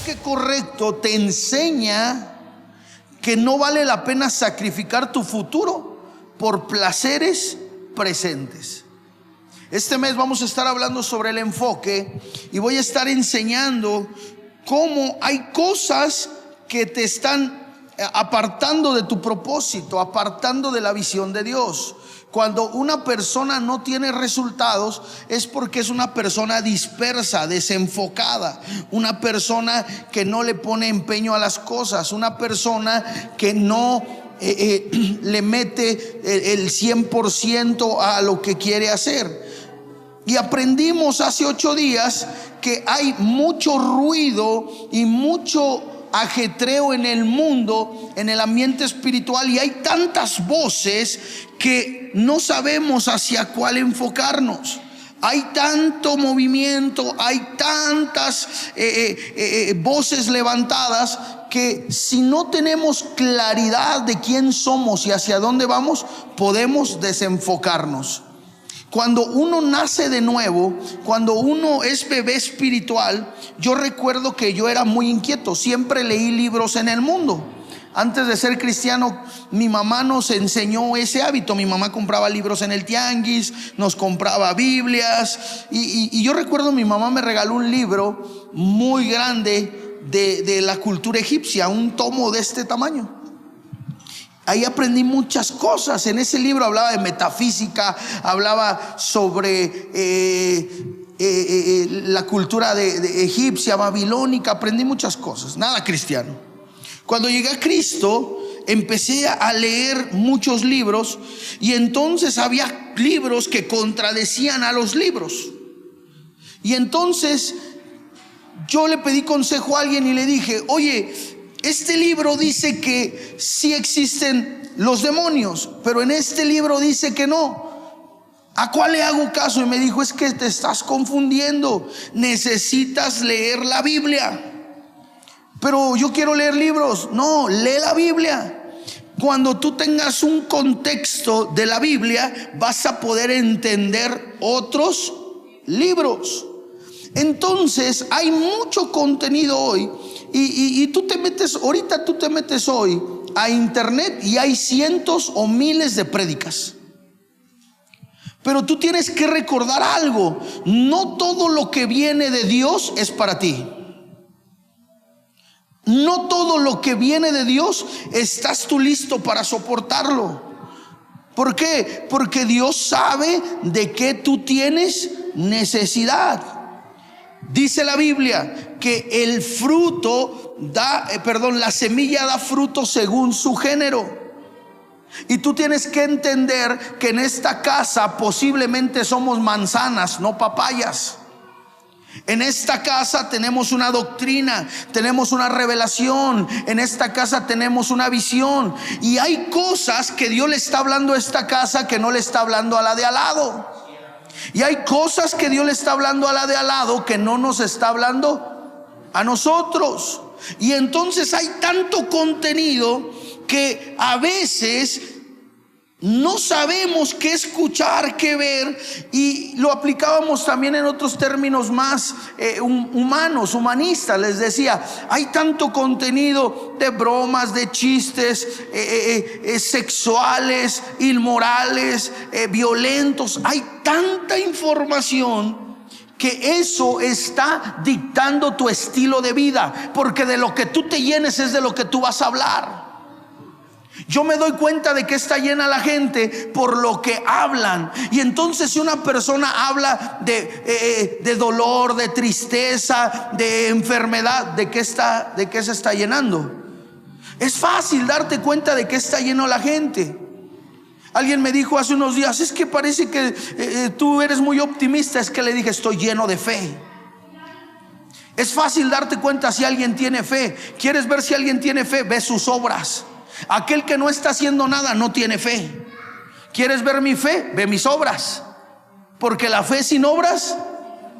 enfoque correcto te enseña que no vale la pena sacrificar tu futuro por placeres presentes. Este mes vamos a estar hablando sobre el enfoque y voy a estar enseñando cómo hay cosas que te están apartando de tu propósito, apartando de la visión de Dios. Cuando una persona no tiene resultados es porque es una persona dispersa, desenfocada, una persona que no le pone empeño a las cosas, una persona que no le mete el 100% a lo que quiere hacer. Y aprendimos hace 8 días que hay mucho ruido y mucho ajetreo en el mundo, en el ambiente espiritual, y hay tantas voces que no sabemos hacia cuál enfocarnos. Hay tanto movimiento, hay tantas voces levantadas que si no tenemos claridad de quién somos y hacia dónde vamos, podemos desenfocarnos. Cuando uno nace de nuevo, cuando uno es bebé espiritual, yo recuerdo que yo era muy inquieto, siempre leí libros en el mundo. Antes de ser cristiano, mi mamá nos enseñó ese hábito. Mi mamá compraba libros en el tianguis, nos compraba Biblias. Y yo recuerdo, mi mamá me regaló un libro muy grande de la cultura egipcia, un tomo de este tamaño. Ahí aprendí muchas cosas. En ese libro hablaba de metafísica, hablaba sobre la cultura de egipcia, babilónica. Aprendí muchas cosas, nada cristiano. Cuando llegué a Cristo, empecé a leer muchos libros, y entonces había libros que contradecían a los libros. Y entonces yo le pedí consejo a alguien y le dije: oye, este libro dice que sí existen los demonios, pero en este libro dice que no. ¿A cuál le hago caso? Y me dijo: es que te estás confundiendo, necesitas leer la Biblia. Pero yo quiero leer libros. No, lee la Biblia. Cuando tú tengas un contexto de la Biblia, vas a poder entender otros libros. Entonces hay mucho contenido hoy. Y tú te metes, ahorita tú te metes hoy a internet y hay cientos o miles de prédicas. Pero tú tienes que recordar algo: no todo lo que viene de Dios es para ti. No todo lo que viene de Dios estás tú listo para soportarlo. ¿Por qué? Porque Dios sabe de qué tú tienes necesidad. Dice la Biblia que el fruto da, la semilla da fruto según su género. Y tú tienes que entender que en esta casa posiblemente somos manzanas, no papayas. En esta casa tenemos una doctrina, tenemos una revelación, en esta casa tenemos una visión. Y hay cosas que Dios le está hablando a esta casa que no le está hablando a la de al lado. Y hay cosas que Dios le está hablando a la de al lado que no nos está hablando a nosotros. Y entonces hay tanto contenido que a veces no sabemos qué escuchar, qué ver. Y lo aplicábamos también en otros términos más humanos, humanistas. Les decía: hay tanto contenido de bromas, de chistes sexuales, inmorales, violentos. Hay tanta información que eso está dictando tu estilo de vida, porque de lo que tú te llenes es de lo que tú vas a hablar. Yo me doy cuenta de que está llena la gente por lo que hablan. Y entonces si una persona habla de dolor, de tristeza, de enfermedad, ¿de qué se está llenando? Es fácil darte cuenta de que está lleno la gente. Alguien me dijo hace unos días: es que parece que tú eres muy optimista. Es que le dije: estoy lleno de fe. Es fácil darte cuenta si alguien tiene fe. ¿Quieres ver si alguien tiene fe? Ve sus obras. Aquel que no está haciendo nada no tiene fe. ¿Quieres ver mi fe? Ve mis obras. Porque la fe sin obras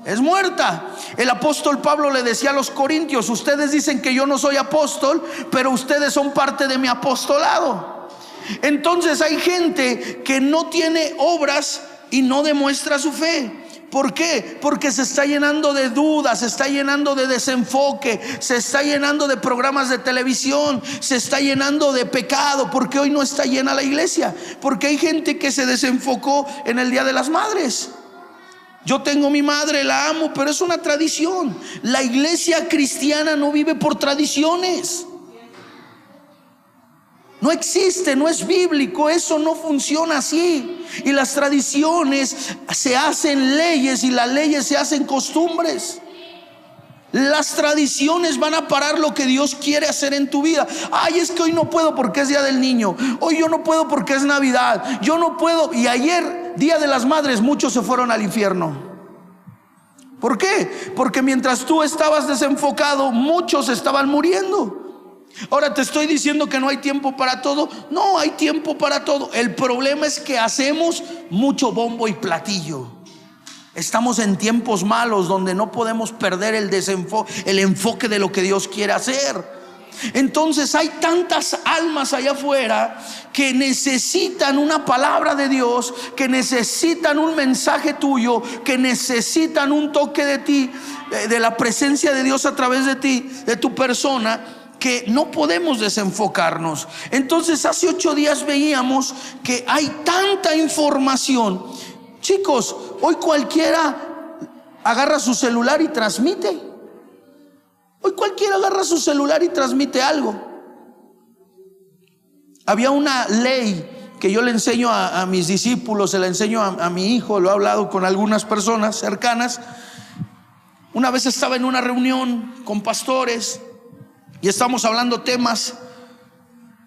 es muerta. El apóstol Pablo le decía a los corintios: ustedes dicen que yo no soy apóstol, pero ustedes son parte de mi apostolado. Entonces hay gente que no tiene obras y no demuestra su fe. ¿Por qué? Porque se está llenando de dudas, se está llenando de desenfoque, se está llenando de programas de televisión, se está llenando de pecado. Porque hoy no está llena la iglesia, porque hay gente que se desenfocó en el Día de las Madres. Yo tengo mi madre, la amo, pero es una tradición. La iglesia cristiana no vive por tradiciones. No existe, no es bíblico, eso no funciona así. Y las tradiciones se hacen leyes y las leyes se hacen costumbres. Las tradiciones van a parar lo que Dios quiere hacer en tu vida. Ay, es que hoy no puedo porque es Día del Niño. Hoy yo no puedo porque es Navidad. Yo no puedo. Y ayer, Día de las Madres, muchos se fueron al infierno. ¿Por qué? Porque mientras tú estabas desenfocado, muchos estaban muriendo. Ahora te estoy diciendo que no hay tiempo para todo. No, hay tiempo para todo. El problema es que hacemos mucho bombo y platillo. Estamos en tiempos malos donde no podemos perder el enfoque de lo que Dios quiere hacer. Entonces hay tantas almas allá afuera que necesitan una palabra de Dios, que necesitan un mensaje tuyo, que necesitan un toque de ti, de la presencia de Dios a través de ti, de tu persona, que no podemos desenfocarnos. Entonces hace 8 días veíamos que hay tanta información. Chicos, hoy cualquiera agarra su celular y transmite. Hoy cualquiera agarra su celular y transmite algo. Había una ley que yo le enseño a mis discípulos, se la enseño a mi hijo, lo he hablado con algunas personas cercanas. Una vez estaba en una reunión con pastores y estamos hablando temas,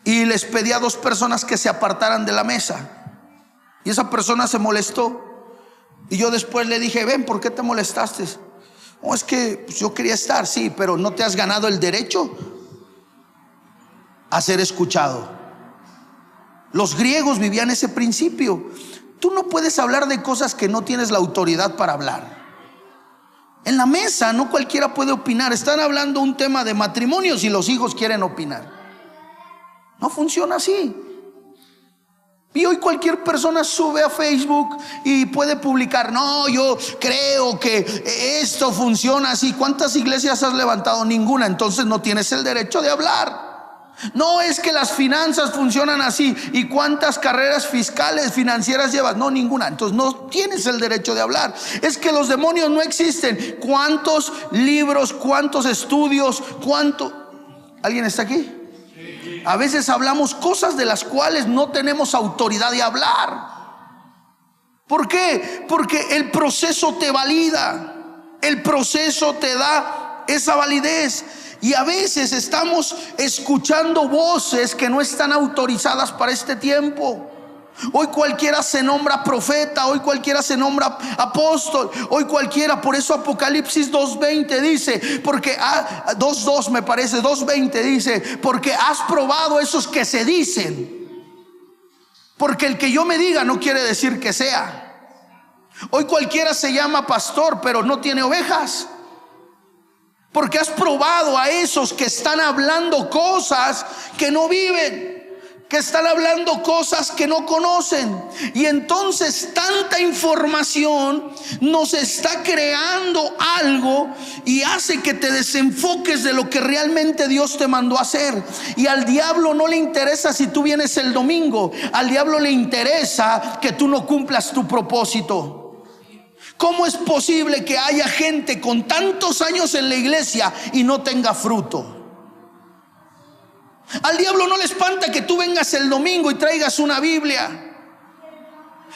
y les pedí a 2 personas que se apartaran de la mesa, y esa persona se molestó. Y yo después le dije: ven, ¿por qué te molestaste? Oh, es que pues, yo quería estar. Sí, pero no te has ganado el derecho a ser escuchado. Los griegos vivían ese principio. Tú no puedes hablar de cosas que no tienes la autoridad para hablar. En la mesa no cualquiera puede opinar. Están hablando un tema de matrimonios y los hijos quieren opinar. No funciona así. Y hoy cualquier persona sube a Facebook y puede publicar: no, yo creo que esto funciona así. ¿Cuántas iglesias has levantado? Ninguna. Entonces no tienes el derecho de hablar. No, es que las finanzas funcionan así. ¿Y cuántas carreras fiscales, financieras llevas? No, ninguna. Entonces no tienes el derecho de hablar. Es que los demonios no existen. ¿Cuántos libros, cuántos estudios, ¿Alguien está aquí? A veces hablamos cosas de las cuales no tenemos autoridad de hablar. ¿Por qué? Porque el proceso te valida. El proceso te da esa validez. Y a veces estamos escuchando voces que no están autorizadas para este tiempo. Hoy cualquiera se nombra profeta, hoy cualquiera se nombra apóstol, hoy cualquiera. Por eso Apocalipsis 2:20 dice, porque 2:2 me parece, 2:20 dice: porque has probado esos que se dicen. Porque el que yo me diga no quiere decir que sea. Hoy cualquiera se llama pastor, pero no tiene ovejas. Porque has probado a esos que están hablando cosas que no viven, que están hablando cosas que no conocen. Y entonces tanta información nos está creando algo y hace que te desenfoques de lo que realmente Dios te mandó a hacer. Y al diablo no le interesa si tú vienes el domingo. Al diablo le interesa que tú no cumplas tu propósito. ¿Cómo es posible que haya gente con tantos años en la iglesia y no tenga fruto? Al diablo no le espanta que tú vengas el domingo y traigas una Biblia,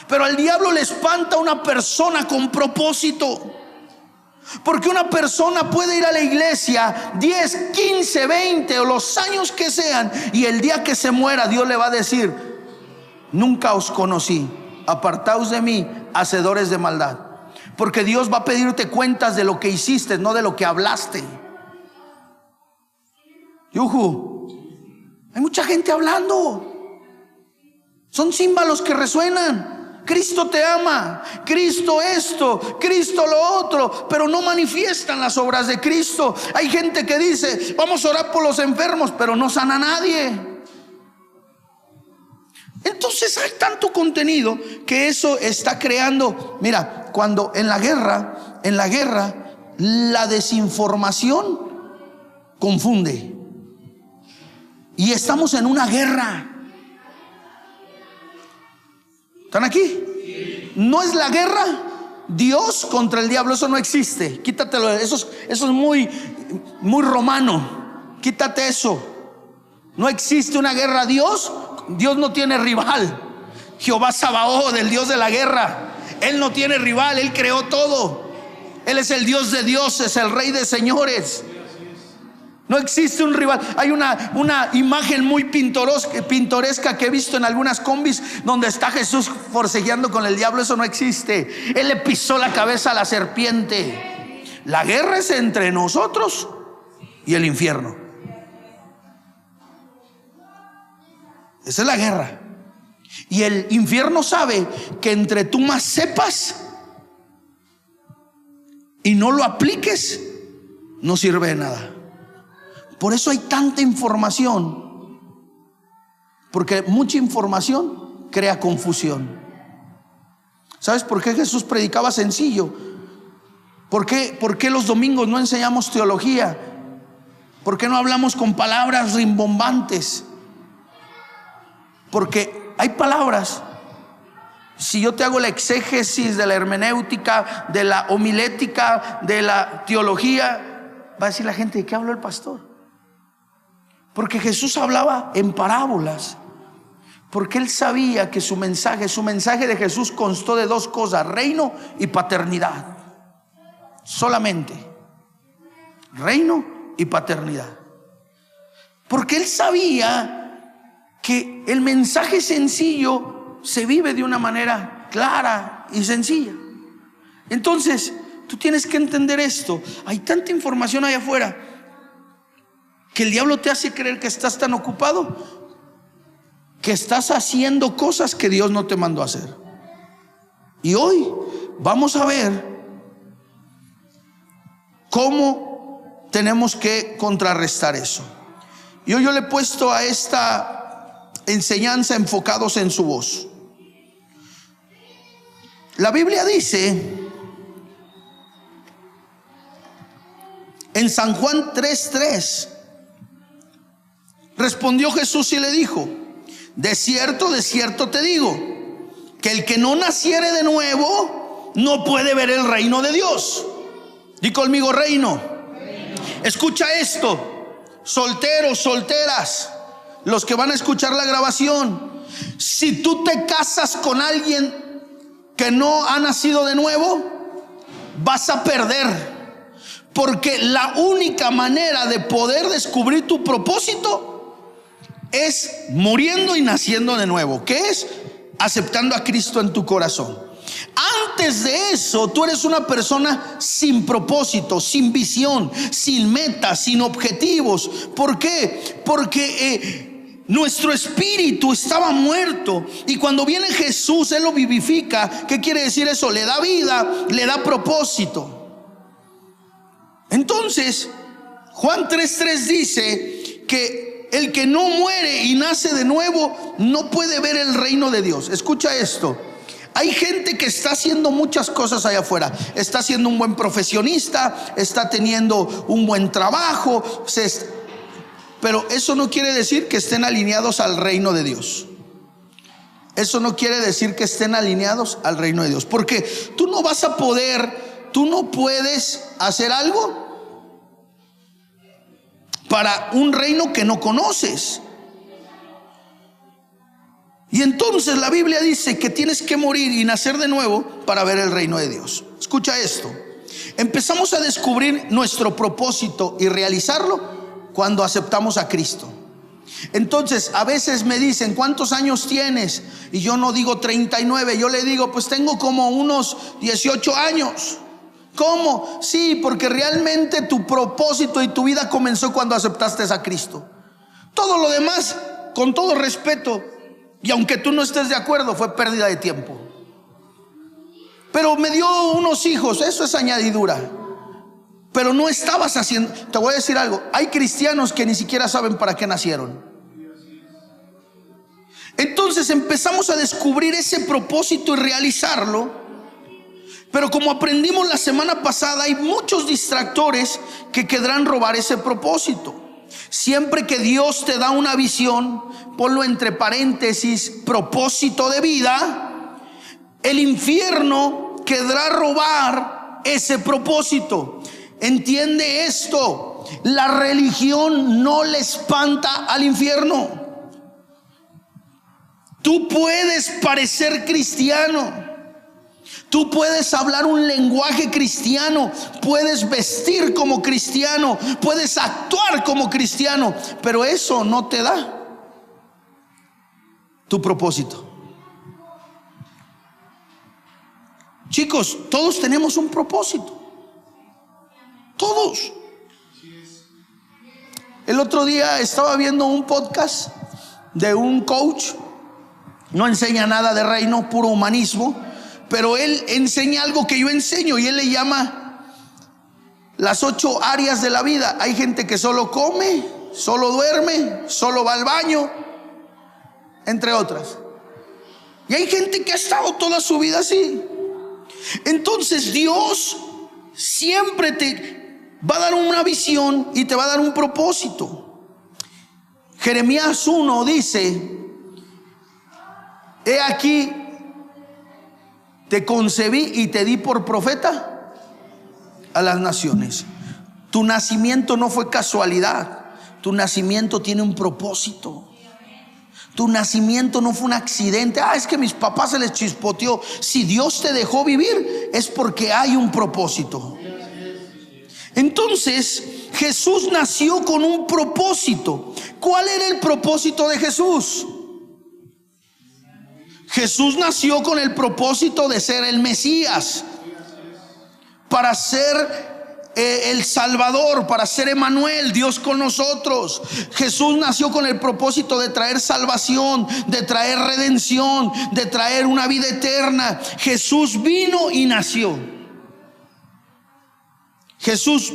pero al diablo le espanta una persona con propósito. Porque una persona puede ir a la iglesia 10, 15, 20 o los años que sean, y el día que se muera Dios le va a decir: nunca os conocí, apartaos de mí, hacedores de maldad. Porque Dios va a pedirte cuentas de lo que hiciste, no de lo que hablaste. Hay mucha gente hablando. Son címbalos que resuenan. Cristo te ama, Cristo esto, Cristo lo otro, pero no manifiestan las obras de Cristo. Hay gente que dice: vamos a orar por los enfermos, pero no sana a nadie. Entonces hay tanto contenido que eso está creando. Mira, cuando en la guerra, la desinformación confunde. Y estamos en una guerra. ¿Están aquí? No es la guerra Dios contra el diablo, eso no existe. Quítatelo, eso es muy romano. Quítate eso. No existe una guerra. Dios no tiene rival. Jehová Sabaoth, el Dios de la guerra, Él no tiene rival, Él creó todo. Él es el Dios de dioses, el Rey de señores. No existe un rival. Hay una imagen muy pintoresca que he visto en algunas combis donde está Jesús forcejeando con el diablo. Eso no existe. Él le pisó la cabeza a la serpiente. La guerra es entre nosotros y el infierno. Esa es la guerra. Y el infierno sabe que entre tú más sepas y no lo apliques, no sirve de nada. Por eso hay tanta información, porque mucha información crea confusión. ¿Sabes por qué Jesús predicaba sencillo? ¿Por qué los domingos no enseñamos teología? ¿Por qué no hablamos con palabras rimbombantes? Porque hay palabras. Si yo te hago la exégesis de la hermenéutica, de la homilética, de la teología, va a decir la gente: ¿de qué habló el pastor? Porque Jesús hablaba en parábolas, porque Él sabía que su mensaje de Jesús constó de dos cosas: reino y paternidad. Solamente reino y paternidad. Porque Él sabía que el mensaje sencillo se vive de una manera clara y sencilla. Entonces tú tienes que entender esto. Hay tanta información allá afuera que el diablo te hace creer que estás tan ocupado que estás haciendo cosas que Dios no te mandó a hacer. Y hoy vamos a ver cómo tenemos que contrarrestar eso. Y hoy yo le he puesto a esta enseñanza enfocados en su voz. La Biblia dice en San Juan 3:3: respondió Jesús y le dijo: de cierto te digo, que el que no naciere de nuevo no puede ver el reino de Dios. Di conmigo: reino. Escucha esto, solteros, solteras, los que van a escuchar la grabación. Si tú te casas con alguien que no ha nacido de nuevo, vas a perder. Porque la única manera de poder descubrir tu propósito es muriendo y naciendo de nuevo, que es aceptando a Cristo en tu corazón. Antes de eso, tú eres una persona sin propósito, sin visión, sin metas, sin objetivos. ¿Por qué? Porque nuestro espíritu estaba muerto, y cuando viene Jesús, Él lo vivifica. ¿Qué quiere decir eso? Le da vida, le da propósito. Entonces, Juan 3:3 dice que el que no muere y nace de nuevo no puede ver el reino de Dios. Escucha esto. Hay gente que está haciendo muchas cosas allá afuera. Está siendo un buen profesionista, está teniendo un buen trabajo, pero eso no quiere decir que estén alineados al reino de Dios. Eso no quiere decir que estén alineados al reino de Dios. Porque tú no vas a poder, tú no puedes hacer algo para un reino que no conoces. Y entonces la Biblia dice que tienes que morir y nacer de nuevo para ver el reino de Dios. Escucha esto. Empezamos a descubrir nuestro propósito y realizarlo cuando aceptamos a Cristo. Entonces a veces me dicen: ¿cuántos años tienes? Y yo no digo 39, yo le digo: pues tengo como unos 18 años. ¿Cómo? Sí, porque realmente tu propósito y tu vida comenzó cuando aceptaste a Cristo. Todo lo demás, con todo respeto, y aunque tú no estés de acuerdo, fue pérdida de tiempo. Pero me dio unos hijos, eso es añadidura. Pero no estabas haciendo. Te voy a decir algo: hay cristianos que ni siquiera saben para qué nacieron. Entonces empezamos a descubrir ese propósito y realizarlo. Pero como aprendimos la semana pasada, hay muchos distractores que querrán robar ese propósito. Siempre que Dios te da una visión, ponlo entre paréntesis, propósito de vida, el infierno querrá robar ese propósito. Entiende esto: la religión no le espanta al infierno. Tú puedes parecer cristiano, tú puedes hablar un lenguaje cristiano, puedes vestir como cristiano, puedes actuar como cristiano, pero eso no te da tu propósito. Chicos, todos tenemos un propósito. Todos. El otro día estaba viendo un podcast de un coach. No enseña nada de reino, puro humanismo, pero él enseña algo que yo enseño y él le llama las 8 áreas de la vida. Hay gente que solo come, solo duerme, solo va al baño, entre otras. Y hay gente que ha estado toda su vida así. Entonces Dios siempre te va a dar una visión y te va a dar un propósito. Jeremías 1 dice: he aquí, te concebí y te di por profeta a las naciones. Tu nacimiento no fue casualidad. Tu nacimiento tiene un propósito. Tu nacimiento no fue un accidente. Es que mis papás se les chispoteó. Si Dios te dejó vivir, es porque hay un propósito. Entonces Jesús nació con un propósito. ¿Cuál era el propósito de Jesús? Jesús nació con el propósito de ser el Mesías, para ser el Salvador, para ser Emmanuel, Dios con nosotros. Jesús nació con el propósito de traer salvación, de traer redención, de traer una vida eterna. Jesús vino y nació. Jesús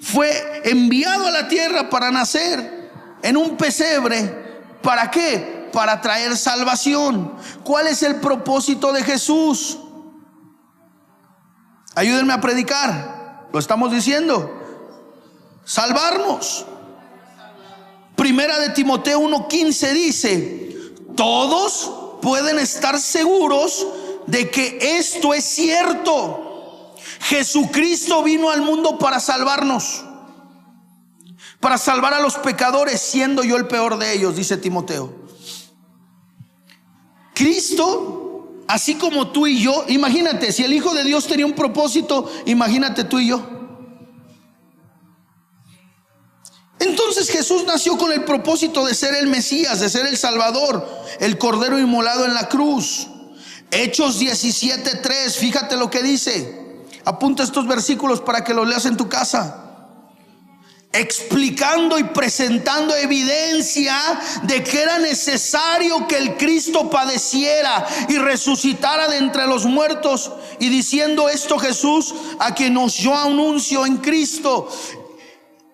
fue enviado a la tierra para nacer en un pesebre. ¿Para qué? Para traer salvación. ¿Cuál es el propósito de Jesús? Ayúdenme a predicar. Lo estamos diciendo: salvarnos. Primera de Timoteo 1:15 dice: todos pueden estar seguros de que esto es cierto. Jesucristo vino al mundo para salvarnos, para salvar a los pecadores, siendo yo el peor de ellos, dice Timoteo. Cristo, así como tú y yo, imagínate, si el Hijo de Dios tenía un propósito, imagínate tú y yo. Entonces Jesús nació con el propósito de ser el Mesías, de ser el Salvador, el Cordero inmolado en la cruz. Hechos 17:3, fíjate lo que dice. Apunta estos versículos para que los leas en tu casa. Explicando y presentando evidencia de que era necesario que el Cristo padeciera y resucitara de entre los muertos, y diciendo esto Jesús, a quien nos yo anuncio en Cristo.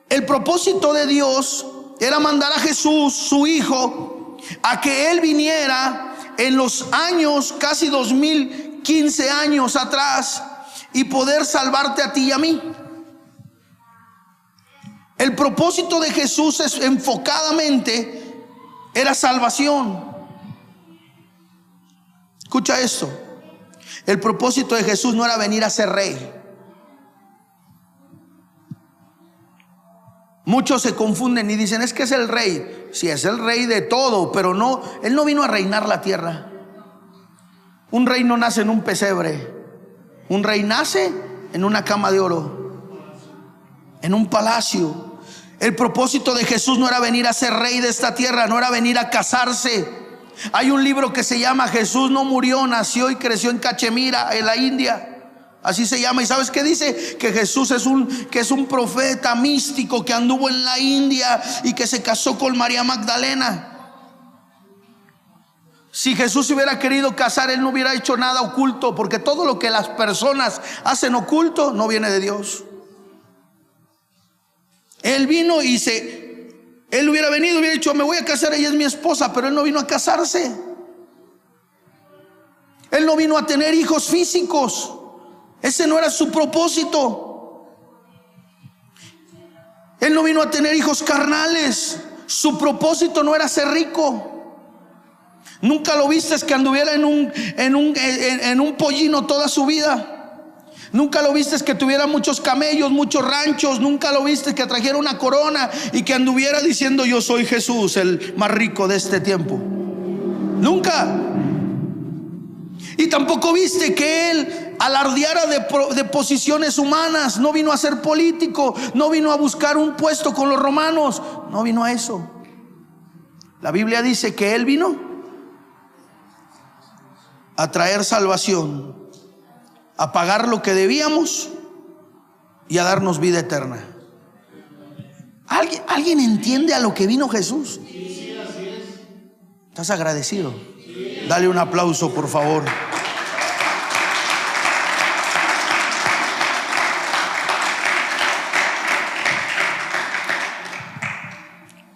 El propósito de Dios era mandar a Jesús, su Hijo, a que Él viniera en los años, casi 2015 años atrás, y poder salvarte a ti y a mí. El propósito de Jesús enfocadamente era salvación. Escucha esto: el propósito de Jesús no era venir a ser rey. Muchos se confunden y dicen: es que es el rey. Sí, es el rey de todo, pero no, Él no vino a reinar la tierra. Un rey no nace en un pesebre. Un rey nace en una cama de oro, en un palacio. El propósito de Jesús no era venir a ser rey de esta tierra, no era venir a casarse. Hay un libro que se llama Jesús no murió, nació y creció en Cachemira, en la India. Así se llama. ¿Y sabes qué dice? Que Jesús es un profeta místico que anduvo en la India y que se casó con María Magdalena. Si Jesús hubiera querido casar, Él no hubiera hecho nada oculto, porque todo lo que las personas hacen oculto no viene de Dios. Él vino y se Él hubiera venido, hubiera dicho: me voy a casar, ella es mi esposa. Pero él no vino a casarse. Él no vino a tener hijos físicos. Ese no era su propósito. Él no vino a tener hijos carnales. Su propósito no era ser rico. Nunca lo viste que anduviera en un pollino toda su vida. Nunca lo viste que tuviera muchos camellos, muchos ranchos. Nunca lo viste que trajera una corona y que anduviera diciendo: yo soy Jesús, el más rico de este tiempo. Nunca. Y tampoco viste que él alardeara de posiciones humanas. No vino a ser político, no vino a buscar un puesto con los romanos, no vino a eso. La Biblia dice que él vino a traer salvación, a pagar lo que debíamos y a darnos vida eterna. ¿Alguien entiende a lo que vino Jesús? ¿Estás agradecido? Dale un aplauso, por favor.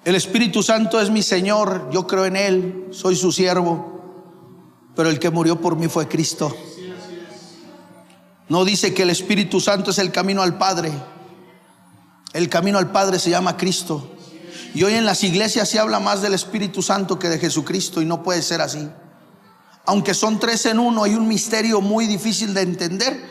El Espíritu Santo es mi Señor, yo creo en Él, soy su siervo, pero el que murió por mí fue Cristo. No dice que el Espíritu Santo es el camino al Padre. El camino al Padre se llama Cristo. Y hoy en las iglesias se habla más del Espíritu Santo que de Jesucristo, y no puede ser así. Aunque son tres en uno, hay un misterio muy difícil de entender.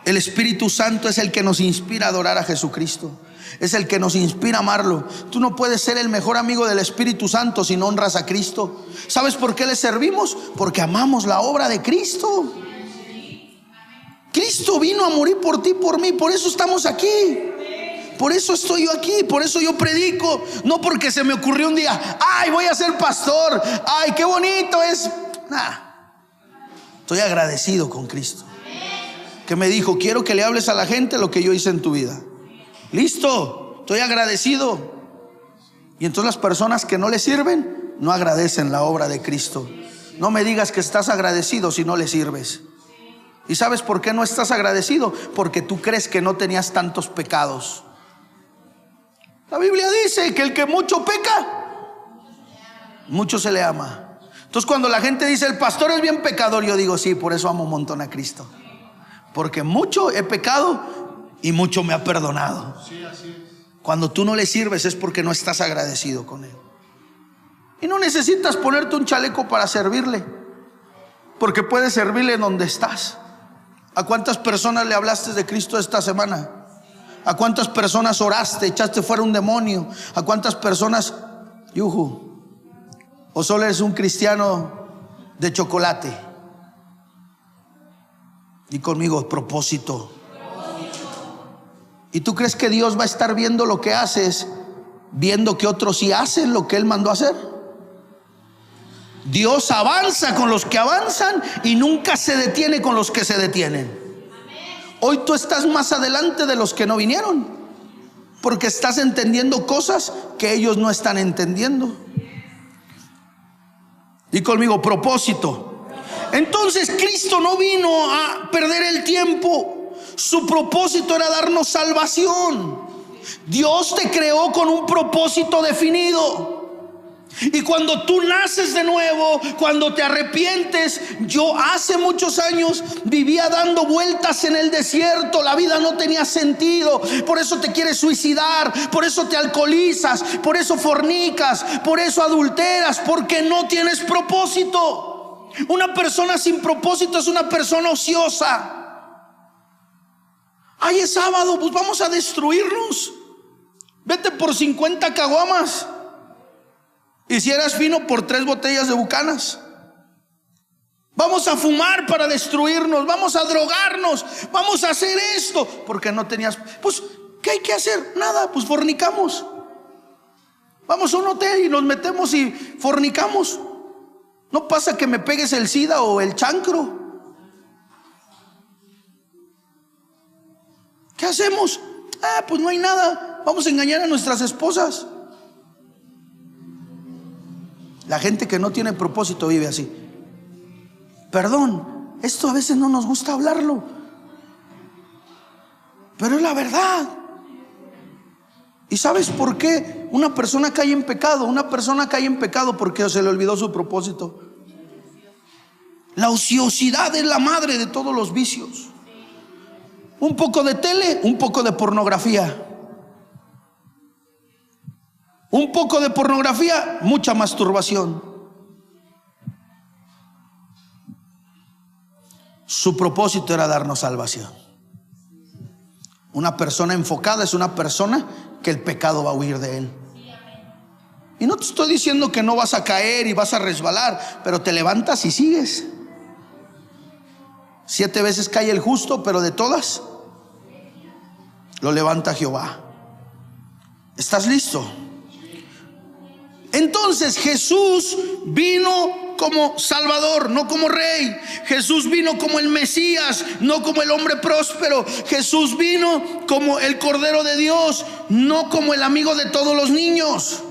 El Espíritu Santo es el que nos inspira a adorar a Jesucristo. Es el que nos inspira a amarlo. Tú no puedes ser el mejor amigo del Espíritu Santo si no honras a Cristo. ¿Sabes por qué le servimos? Porque amamos la obra de Cristo. Cristo vino a morir por ti, por mí. Por eso estamos aquí. Por eso estoy yo aquí. Por eso yo predico. No porque se me ocurrió un día: ay, voy a ser pastor. Ay, qué bonito es. Nah. Estoy agradecido con Cristo, que me dijo: quiero que le hables a la gente lo que yo hice en tu vida. Listo, estoy agradecido. Y entonces las personas que no le sirven no agradecen la obra de Cristo. No me digas que estás agradecido si no le sirves. ¿Y sabes por qué no estás agradecido? Porque tú crees que no tenías tantos pecados. La Biblia dice que el que mucho peca, mucho se le ama. Entonces cuando la gente dice: el pastor es bien pecador, yo digo: sí, por eso amo un montón a Cristo. Porque mucho he pecado y mucho me ha perdonado. Cuando tú no le sirves es porque no estás agradecido con Él. Y no necesitas ponerte un chaleco para servirle, porque puedes servirle en donde estás. ¿A cuántas personas le hablaste de Cristo esta semana? ¿A cuántas personas oraste, echaste fuera un demonio? ¿A cuántas personas, yuju? ¿O solo eres un cristiano de chocolate? Y conmigo: propósito. ¿Y tú crees que Dios va a estar viendo lo que haces, viendo que otros sí hacen lo que Él mandó a hacer? Dios avanza con los que avanzan y nunca se detiene con los que se detienen. Hoy tú estás más adelante de los que no vinieron, porque estás entendiendo cosas que ellos no están entendiendo. Y conmigo: propósito. Entonces Cristo no vino a perder el tiempo. Su propósito era darnos salvación. Dios te creó con un propósito definido. Y cuando tú naces de nuevo, cuando te arrepientes, yo hace muchos años vivía dando vueltas en el desierto. La vida no tenía sentido. Por eso te quieres suicidar, por eso te alcoholizas, por eso fornicas, por eso adulteras, porque no tienes propósito. Una persona sin propósito es una persona ociosa. Ay, es sábado, pues vamos a destruirnos. Vete por 50 caguamas. Y si eras fino, por 3 botellas de Bucanas. Vamos a fumar para destruirnos. Vamos a drogarnos. Vamos a hacer esto. Porque no tenías. Pues, ¿qué hay que hacer? Nada, pues fornicamos. Vamos a un hotel y nos metemos y fornicamos. No pasa que me pegues el SIDA o el chancro. ¿Qué hacemos? Pues no hay nada. Vamos a engañar a nuestras esposas. La gente que no tiene propósito vive así. Perdón, esto a veces no nos gusta hablarlo, pero es la verdad. ¿Y sabes por qué una persona cae en pecado? Una persona cae en pecado porque se le olvidó su propósito. La ociosidad es la madre de todos los vicios. Un poco de tele, un poco de pornografía. Un poco de pornografía, mucha masturbación. Su propósito era darnos salvación. Una persona enfocada es una persona que el pecado va a huir de él. Y no te estoy diciendo que no vas a caer y vas a resbalar, pero te levantas y sigues. 7 veces cae el justo, pero de todas lo levanta Jehová. ¿Estás listo? Entonces Jesús vino como Salvador, no como Rey. Jesús vino como el Mesías, no como el hombre próspero. Jesús vino como el Cordero de Dios, no como el amigo de todos los niños.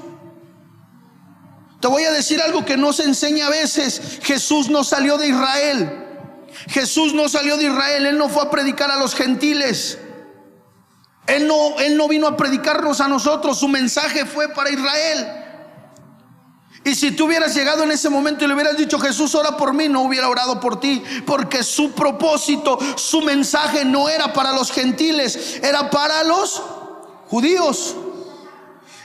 Te voy a decir algo que no se enseña a veces. Jesús no salió de Israel. Jesús no salió de Israel. Él no fue a predicar a los gentiles. Él no vino a predicarnos a nosotros. Su mensaje fue para Israel. Y si tú hubieras llegado en ese momento y le hubieras dicho: Jesús, ora por mí, no hubiera orado por ti, porque su propósito, su mensaje no era para los gentiles, era para los judíos.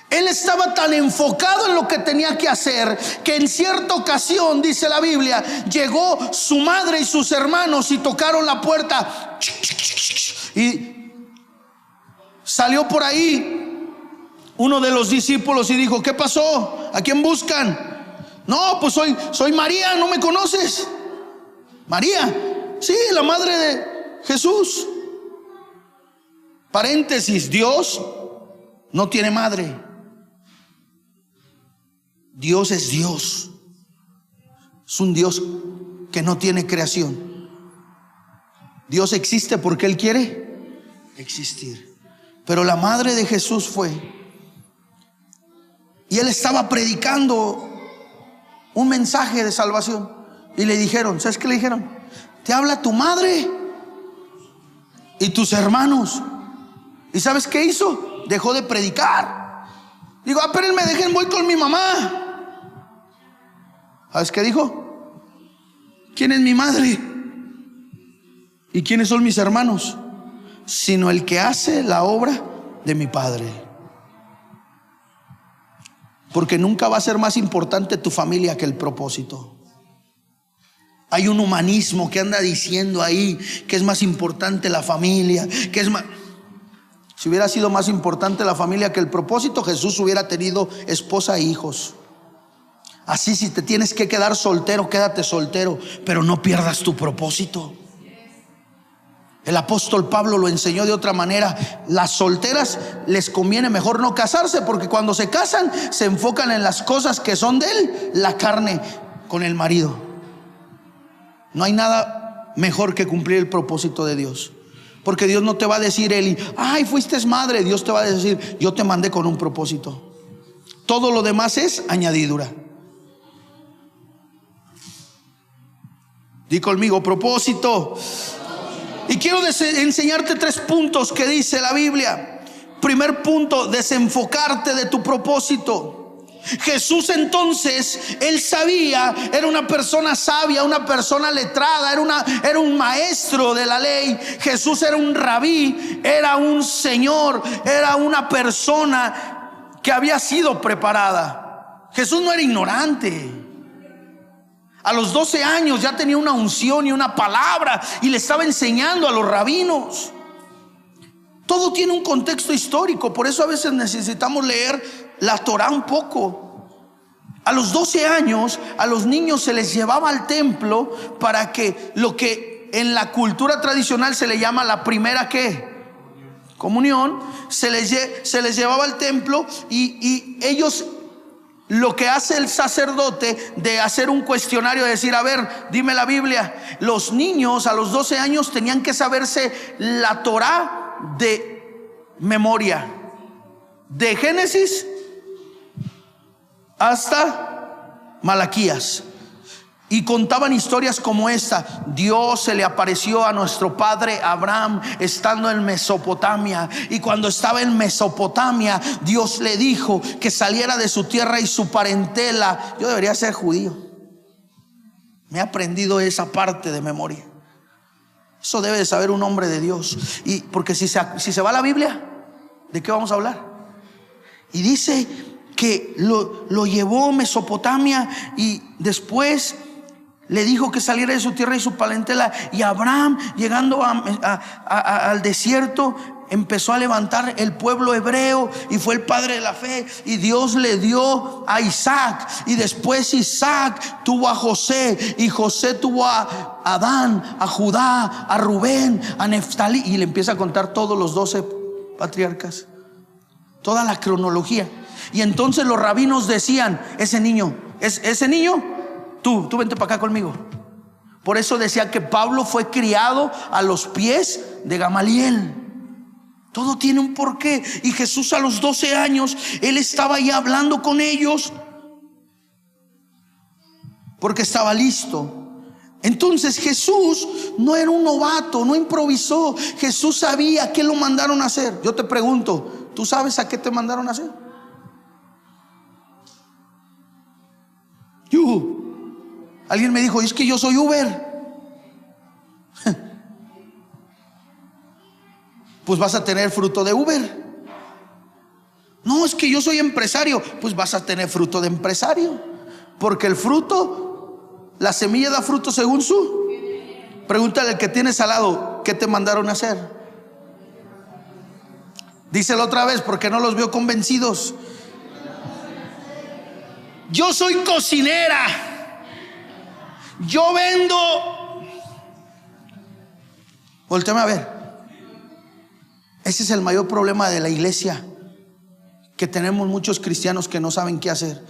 Él estaba tan enfocado en lo que tenía que hacer que en cierta ocasión, dice la Biblia, llegó su madre y sus hermanos y tocaron la puerta y salió por ahí uno de los discípulos y dijo: ¿qué pasó? ¿A quién buscan? No, pues soy María, ¿no me conoces? María, sí, la madre de Jesús. Paréntesis: Dios no tiene madre. Dios es Dios. Es un Dios que no tiene creación. Dios existe porque Él quiere existir. Pero la madre de Jesús fue, y Él estaba predicando un mensaje de salvación. Y le dijeron, ¿sabes qué le dijeron? Te habla tu madre y tus hermanos. ¿Y sabes qué hizo? Dejó de predicar. Digo: espérenme, dejen, voy con mi mamá. ¿Sabes qué dijo? ¿Quién es mi madre? ¿Y quiénes son mis hermanos? Sino el que hace la obra de mi Padre. Porque nunca va a ser más importante tu familia que el propósito. Hay un humanismo que anda diciendo ahí que es más importante la familia, que es más... Si hubiera sido más importante la familia que el propósito, Jesús hubiera tenido esposa e hijos. Así, si te tienes que quedar soltero, quédate soltero, pero no pierdas tu propósito. El apóstol Pablo lo enseñó de otra manera. Las solteras les conviene mejor no casarse, porque cuando se casan se enfocan en las cosas que son de él, la carne con el marido. No hay nada mejor que cumplir el propósito de Dios, porque Dios no te va a decir: Eli, ay, fuiste madre. Dios te va a decir: yo te mandé con un propósito. Todo lo demás es añadidura. Di conmigo: propósito. Y quiero enseñarte 3 puntos que dice la Biblia. Primer punto: desenfocarte de tu propósito. Jesús entonces, él sabía, era una persona sabia, una persona letrada, era un maestro de la ley. Jesús era un rabí, era un señor, era una persona que había sido preparada. Jesús no era ignorante. A los 12 años ya tenía una unción y una palabra, y le estaba enseñando a los rabinos. Todo tiene un contexto histórico. Por eso a veces necesitamos leer la Torá un poco. A los 12 años a los niños se les llevaba al templo para que lo que en la cultura tradicional se le llama la primera comunión, se les llevaba al templo, y ellos, lo que hace el sacerdote de hacer un cuestionario, de decir: a ver, dime la Biblia. Los niños a los 12 años tenían que saberse la Torá de memoria, de Génesis hasta Malaquías. Y contaban historias como esta. Dios se le apareció a nuestro padre Abraham estando en Mesopotamia. Y cuando estaba en Mesopotamia, Dios le dijo que saliera de su tierra y su parentela. Yo debería ser judío. Me he aprendido esa parte de memoria. Eso debe de saber un hombre de Dios. Y porque si se va a la Biblia, ¿de qué vamos a hablar? Y dice que lo llevó a Mesopotamia y después le dijo que saliera de su tierra y su parentela. Y Abraham, llegando al desierto, empezó a levantar el pueblo hebreo y fue el padre de la fe. Y Dios le dio a Isaac. Y después Isaac tuvo a José. Y José tuvo a Adán, a Judá, a Rubén, a Neftalí. Y le empieza a contar todos los 12 patriarcas, toda la cronología. Y entonces los rabinos decían: ese niño, Tú vente para acá conmigo. Por eso decía que Pablo fue criado a los pies de Gamaliel. Todo tiene un porqué. Y Jesús a los 12 años, él estaba ahí hablando con ellos porque estaba listo. Entonces Jesús no era un novato, no improvisó. Jesús sabía qué lo mandaron a hacer. Yo te pregunto, ¿tú sabes a qué te mandaron a hacer? Alguien me dijo: es que yo soy Uber. Pues vas a tener fruto de Uber. No, es que yo soy empresario. Pues vas a tener fruto de empresario. Porque el fruto, la semilla da fruto según su. Pregúntale al que tienes al lado: ¿qué te mandaron a hacer? Díselo otra vez, porque no los veo convencidos. Yo soy cocinera. Yo vendo. Voltéame a ver. Ese es el mayor problema de la iglesia, que tenemos muchos cristianos que no saben qué hacer.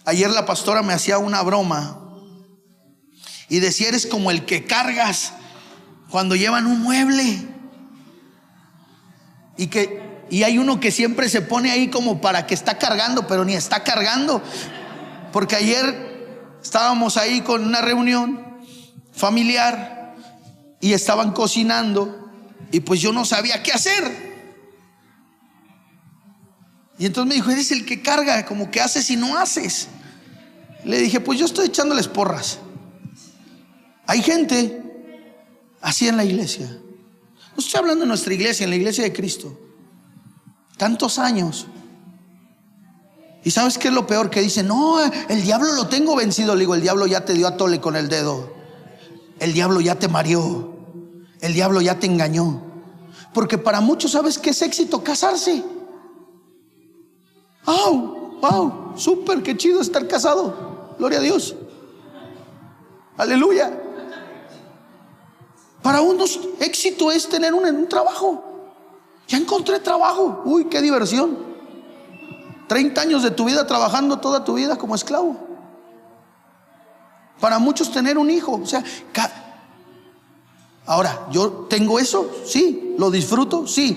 Ayer la pastora me hacía una broma y decía: eres como el que cargas cuando llevan un mueble. Y hay uno que siempre se pone ahí como para que está cargando, pero ni está cargando. Porque ayer estábamos ahí con una reunión familiar y estaban cocinando y pues yo no sabía qué hacer. Y entonces me dijo: eres el que carga, como que haces y no haces. Le dije: pues yo estoy echándoles porras. Hay gente así en la iglesia. No estoy hablando de nuestra iglesia, en la iglesia de Cristo. Tantos años. ¿Y sabes qué es lo peor? Que dicen: no, el diablo lo tengo vencido. Le digo: el diablo ya te dio a tole con el dedo. El diablo ya te mareó. El diablo ya te engañó. Porque para muchos, ¿sabes qué es éxito? Casarse. Wow, súper, qué chido estar casado. Gloria a Dios. Aleluya. Para unos éxito es tener un trabajo. Ya encontré trabajo. Uy, qué diversión. 30 años de tu vida trabajando toda tu vida como esclavo. Para muchos tener un hijo. O sea, ahora, yo tengo eso, sí. Lo disfruto, sí.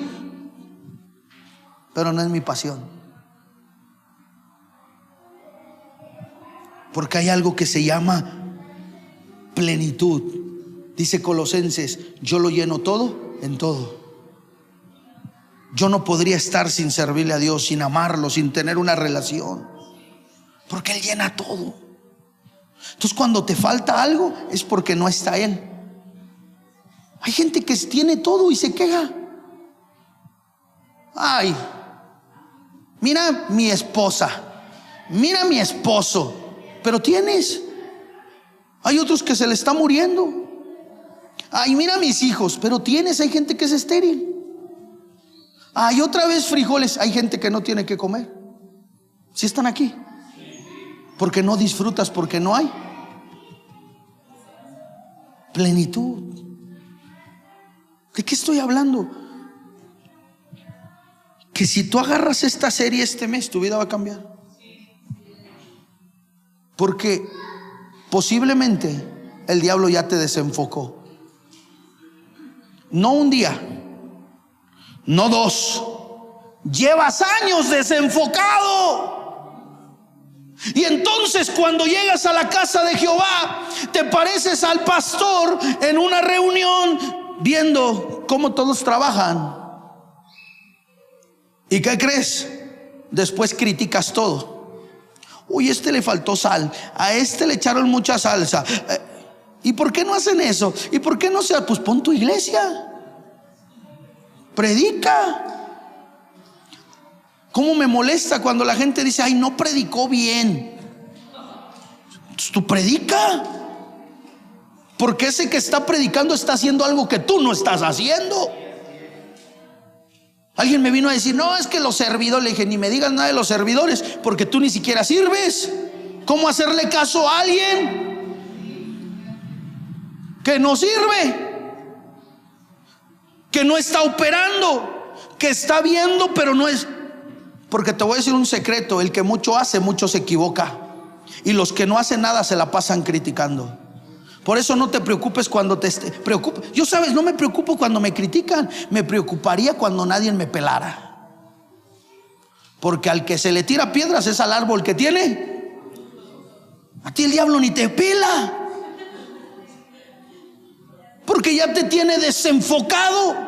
Pero no es mi pasión. Porque hay algo que se llama plenitud. Dice Colosenses: yo lo lleno todo en todo. Yo no podría estar sin servirle a Dios, sin amarlo, sin tener una relación, porque Él llena todo. Entonces cuando te falta algo es porque no está Él. Hay gente que tiene todo y se queja. Ay, mira mi esposa, mira mi esposo, pero tienes. Hay otros que se le está muriendo. Ay, mira mis hijos, pero tienes. Hay gente que es estéril. Ay, otra vez frijoles. Hay gente que no tiene que comer. ¿Sí están aquí? Porque no disfrutas, porque no hay plenitud. ¿De qué estoy hablando? Que si tú agarras esta serie este mes, tu vida va a cambiar. Porque posiblemente el diablo ya te desenfocó. No un día, no 2. Llevas años desenfocado. Y entonces cuando llegas a la casa de Jehová, te pareces al pastor en una reunión viendo cómo todos trabajan. ¿Y qué crees? Después criticas todo. Uy, este le faltó sal, a este le echaron mucha salsa. ¿Y por qué no hacen eso? ¿Y por qué no se? Pues pon tu iglesia, predica. ¿Cómo me molesta cuando la gente dice, ay, no predicó bien? Entonces, tú predica, porque ese que está predicando está haciendo algo que tú no estás haciendo. Alguien me vino a decir, no, es que los servidores. Le dije, ni me digas nada de los servidores, porque tú ni siquiera sirves. ¿Cómo hacerle caso a alguien que no sirve, que no está operando, que está viendo pero no es? Porque te voy a decir un secreto: el que mucho hace, mucho se equivoca, y los que no hacen nada se la pasan criticando. Por eso no te preocupes cuando te preocupa. Yo, sabes, no me preocupo cuando me critican. Me preocuparía cuando nadie me pelara, porque al que se le tira piedras es al árbol que tiene. A ti el diablo ni te pela, porque ya te tiene desenfocado.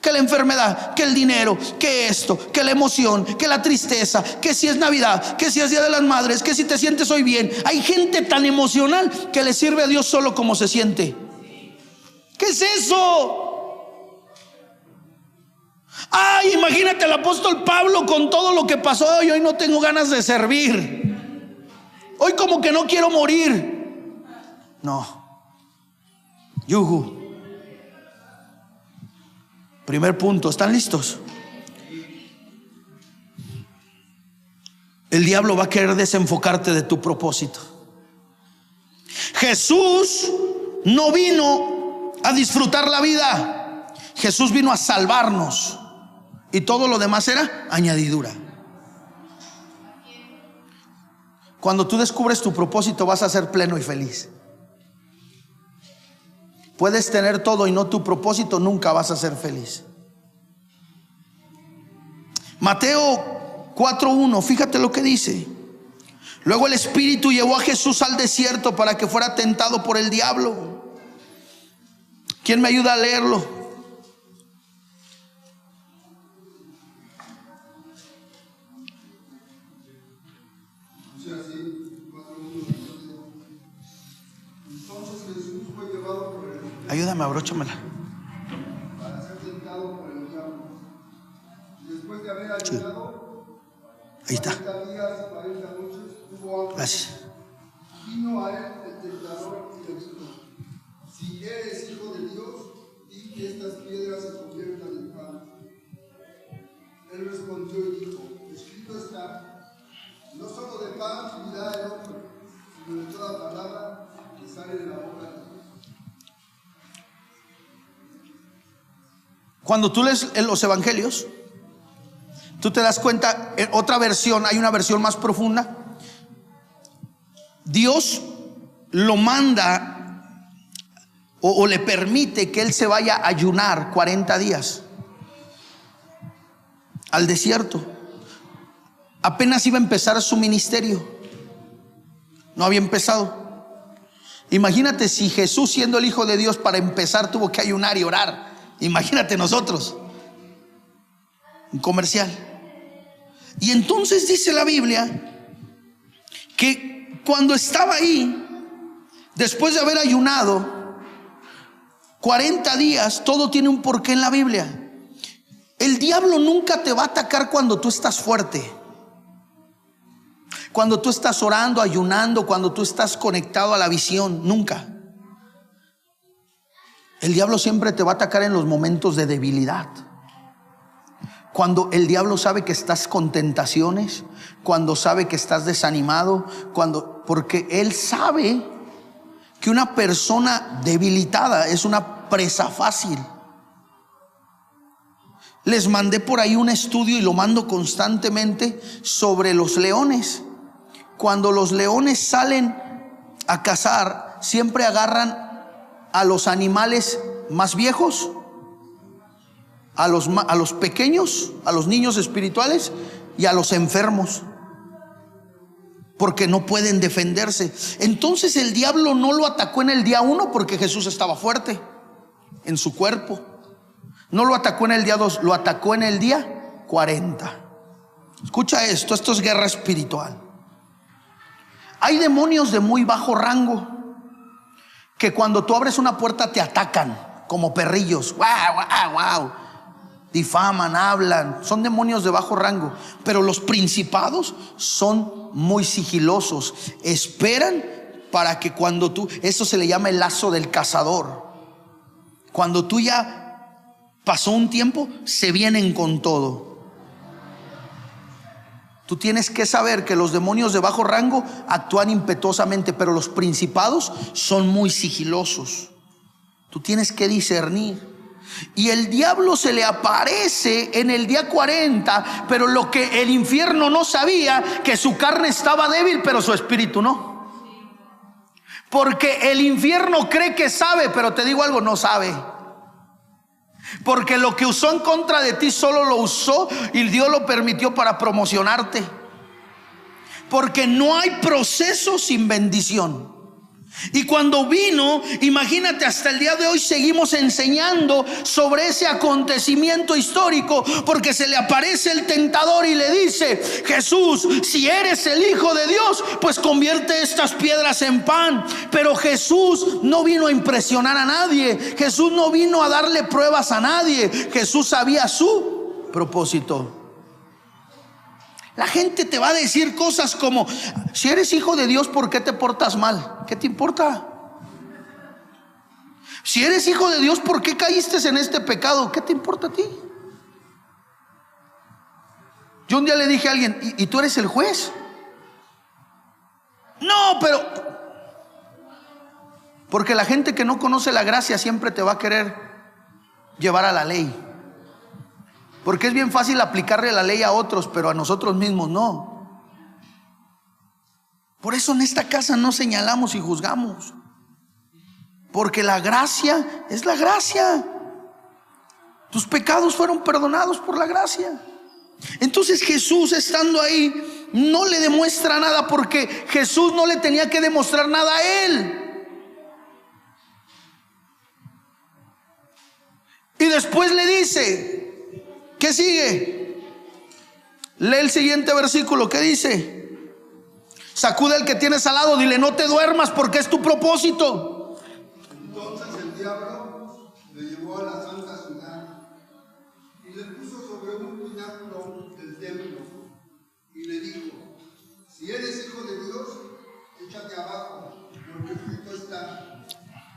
Que la enfermedad, que el dinero, que esto, que la emoción, que la tristeza, que si es Navidad, que si es Día de las Madres, que si te sientes hoy bien. Hay gente tan emocional que le sirve a Dios solo como se siente. ¿Qué es eso? Ay, imagínate el apóstol Pablo con todo lo que pasó. Y hoy no tengo ganas de servir. Hoy como que no quiero morir. No. Yuhu. Primer punto, ¿están listos? El diablo va a querer desenfocarte de tu propósito. Jesús no vino a disfrutar la vida. Jesús vino a salvarnos, y todo lo demás era añadidura. Cuando tú descubres tu propósito, vas a ser pleno y feliz. Puedes tener todo y no tu propósito, nunca vas a ser feliz. Mateo 4:1, fíjate lo que dice. Luego el Espíritu llevó a Jesús al desierto para que fuera tentado por el diablo. ¿Quién me ayuda a leerlo? Ayúdame, abróchamela. Para ser tentado por el diablo. Después de haber ayunado, Ahí está. 40 días y 40 noches, tuvo hambre. Gracias. Vino a él el tentador y le dijo: si eres hijo de Dios, di que estas piedras se conviertan en pan. Él respondió y dijo: escrito está, no solo de pan vivirá el hombre, sino de toda palabra que sale de la boca de Dios. Cuando tú lees en los evangelios, tú te das cuenta, en otra versión, hay una versión más profunda. Dios lo manda o le permite que él se vaya a ayunar 40 días al desierto. Apenas iba a empezar su ministerio, no había empezado. Imagínate si Jesús, siendo el Hijo de Dios, para empezar tuvo que ayunar y orar. Imagínate nosotros. Un comercial. Y entonces dice la Biblia que cuando estaba ahí, después de haber ayunado 40 días, todo tiene un porqué en la Biblia. El diablo nunca te va a atacar cuando tú estás fuerte, cuando tú estás orando, ayunando, cuando tú estás conectado a la visión. Nunca. El diablo siempre te va a atacar en los momentos de debilidad. Cuando el diablo sabe que estás con tentaciones, cuando sabe que estás desanimado, porque él sabe que una persona debilitada es una presa fácil. Les mandé por ahí un estudio, y lo mando constantemente, sobre los leones. Cuando los leones salen a cazar, siempre agarran a los animales más viejos, a los pequeños, a los niños espirituales y a los enfermos. porque no pueden defenderse. Entonces el diablo no lo atacó en el día 1 porque Jesús estaba fuerte en su cuerpo. No lo atacó en el día 2, lo atacó en el día 40. Escucha esto es guerra espiritual. Hay demonios de muy bajo rango que cuando tú abres una puerta te atacan como perrillos. Wow, wow, wow. Difaman, hablan, son demonios de bajo rango. Pero los principados son muy sigilosos. Esperan para que cuando tú, eso se le llama el lazo del cazador. Cuando tú ya pasó un tiempo, se vienen con todo. Tú tienes que saber que los demonios de bajo rango actúan impetuosamente, pero los principados son muy sigilosos. Tú tienes que discernir. Y el diablo se le aparece en el día 40, pero lo que el infierno no sabía, que su carne estaba débil, pero su espíritu no. Porque el infierno cree que sabe, pero te digo algo, no sabe. Porque lo que usó en contra de ti solo lo usó y Dios lo permitió para promocionarte. Porque no hay proceso sin bendición. Y cuando vino, imagínate, hasta el día de hoy seguimos enseñando sobre ese acontecimiento histórico, porque se le aparece el tentador y le dice: Jesús, si eres el Hijo de Dios, pues convierte estas piedras en pan. Pero Jesús no vino a impresionar a nadie, Jesús no vino a darle pruebas a nadie, Jesús sabía su propósito. La gente te va a decir cosas como: si eres hijo de Dios, ¿por qué te portas mal? ¿Qué te importa? Si eres hijo de Dios, ¿por qué caíste en este pecado? ¿Qué te importa a ti? Yo un día le dije a alguien: ¿y tú eres el juez? No, pero... Porque la gente que no conoce la gracia siempre te va a querer llevar a la ley. Porque es bien fácil aplicarle la ley a otros, pero a nosotros mismos no. Por eso en esta casa no señalamos y juzgamos. Porque la gracia es la gracia. Tus pecados fueron perdonados por la gracia. Entonces Jesús, estando ahí, no le demuestra nada, porque Jesús no le tenía que demostrar nada a él. Y después le dice... ¿Qué sigue? Lee el siguiente versículo. ¿Qué dice? Sacude al que tienes al lado, dile: no te duermas, porque es tu propósito. Entonces el diablo le llevó a la santa ciudad y le puso sobre un pináculo del templo y le dijo: si eres hijo de Dios, échate abajo, porque escrito está: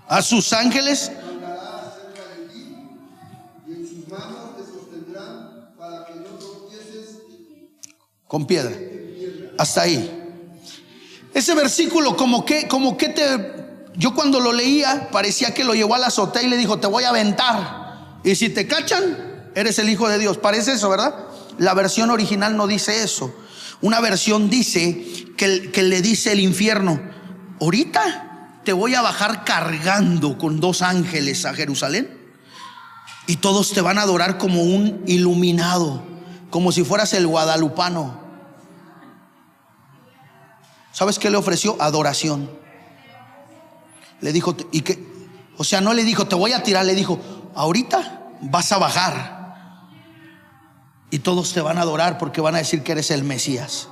a sus ángeles mandará acerca de ti, y en sus manos te sostendrán para que no tropieces con piedra. Hasta ahí. Ese versículo yo cuando lo leía parecía que lo llevó a la azotea y le dijo: te voy a aventar, y si te cachan, eres el Hijo de Dios. Parece eso, ¿verdad? La versión original no dice eso. Una versión dice que le dice el infierno: ahorita te voy a bajar cargando con 2 ángeles a Jerusalén, y todos te van a adorar como un iluminado, como si fueras el guadalupano. ¿Sabes qué le ofreció? Adoración. Le dijo, no le dijo: te voy a tirar, le dijo: ahorita vas a bajar y todos te van a adorar, porque van a decir que eres el Mesías.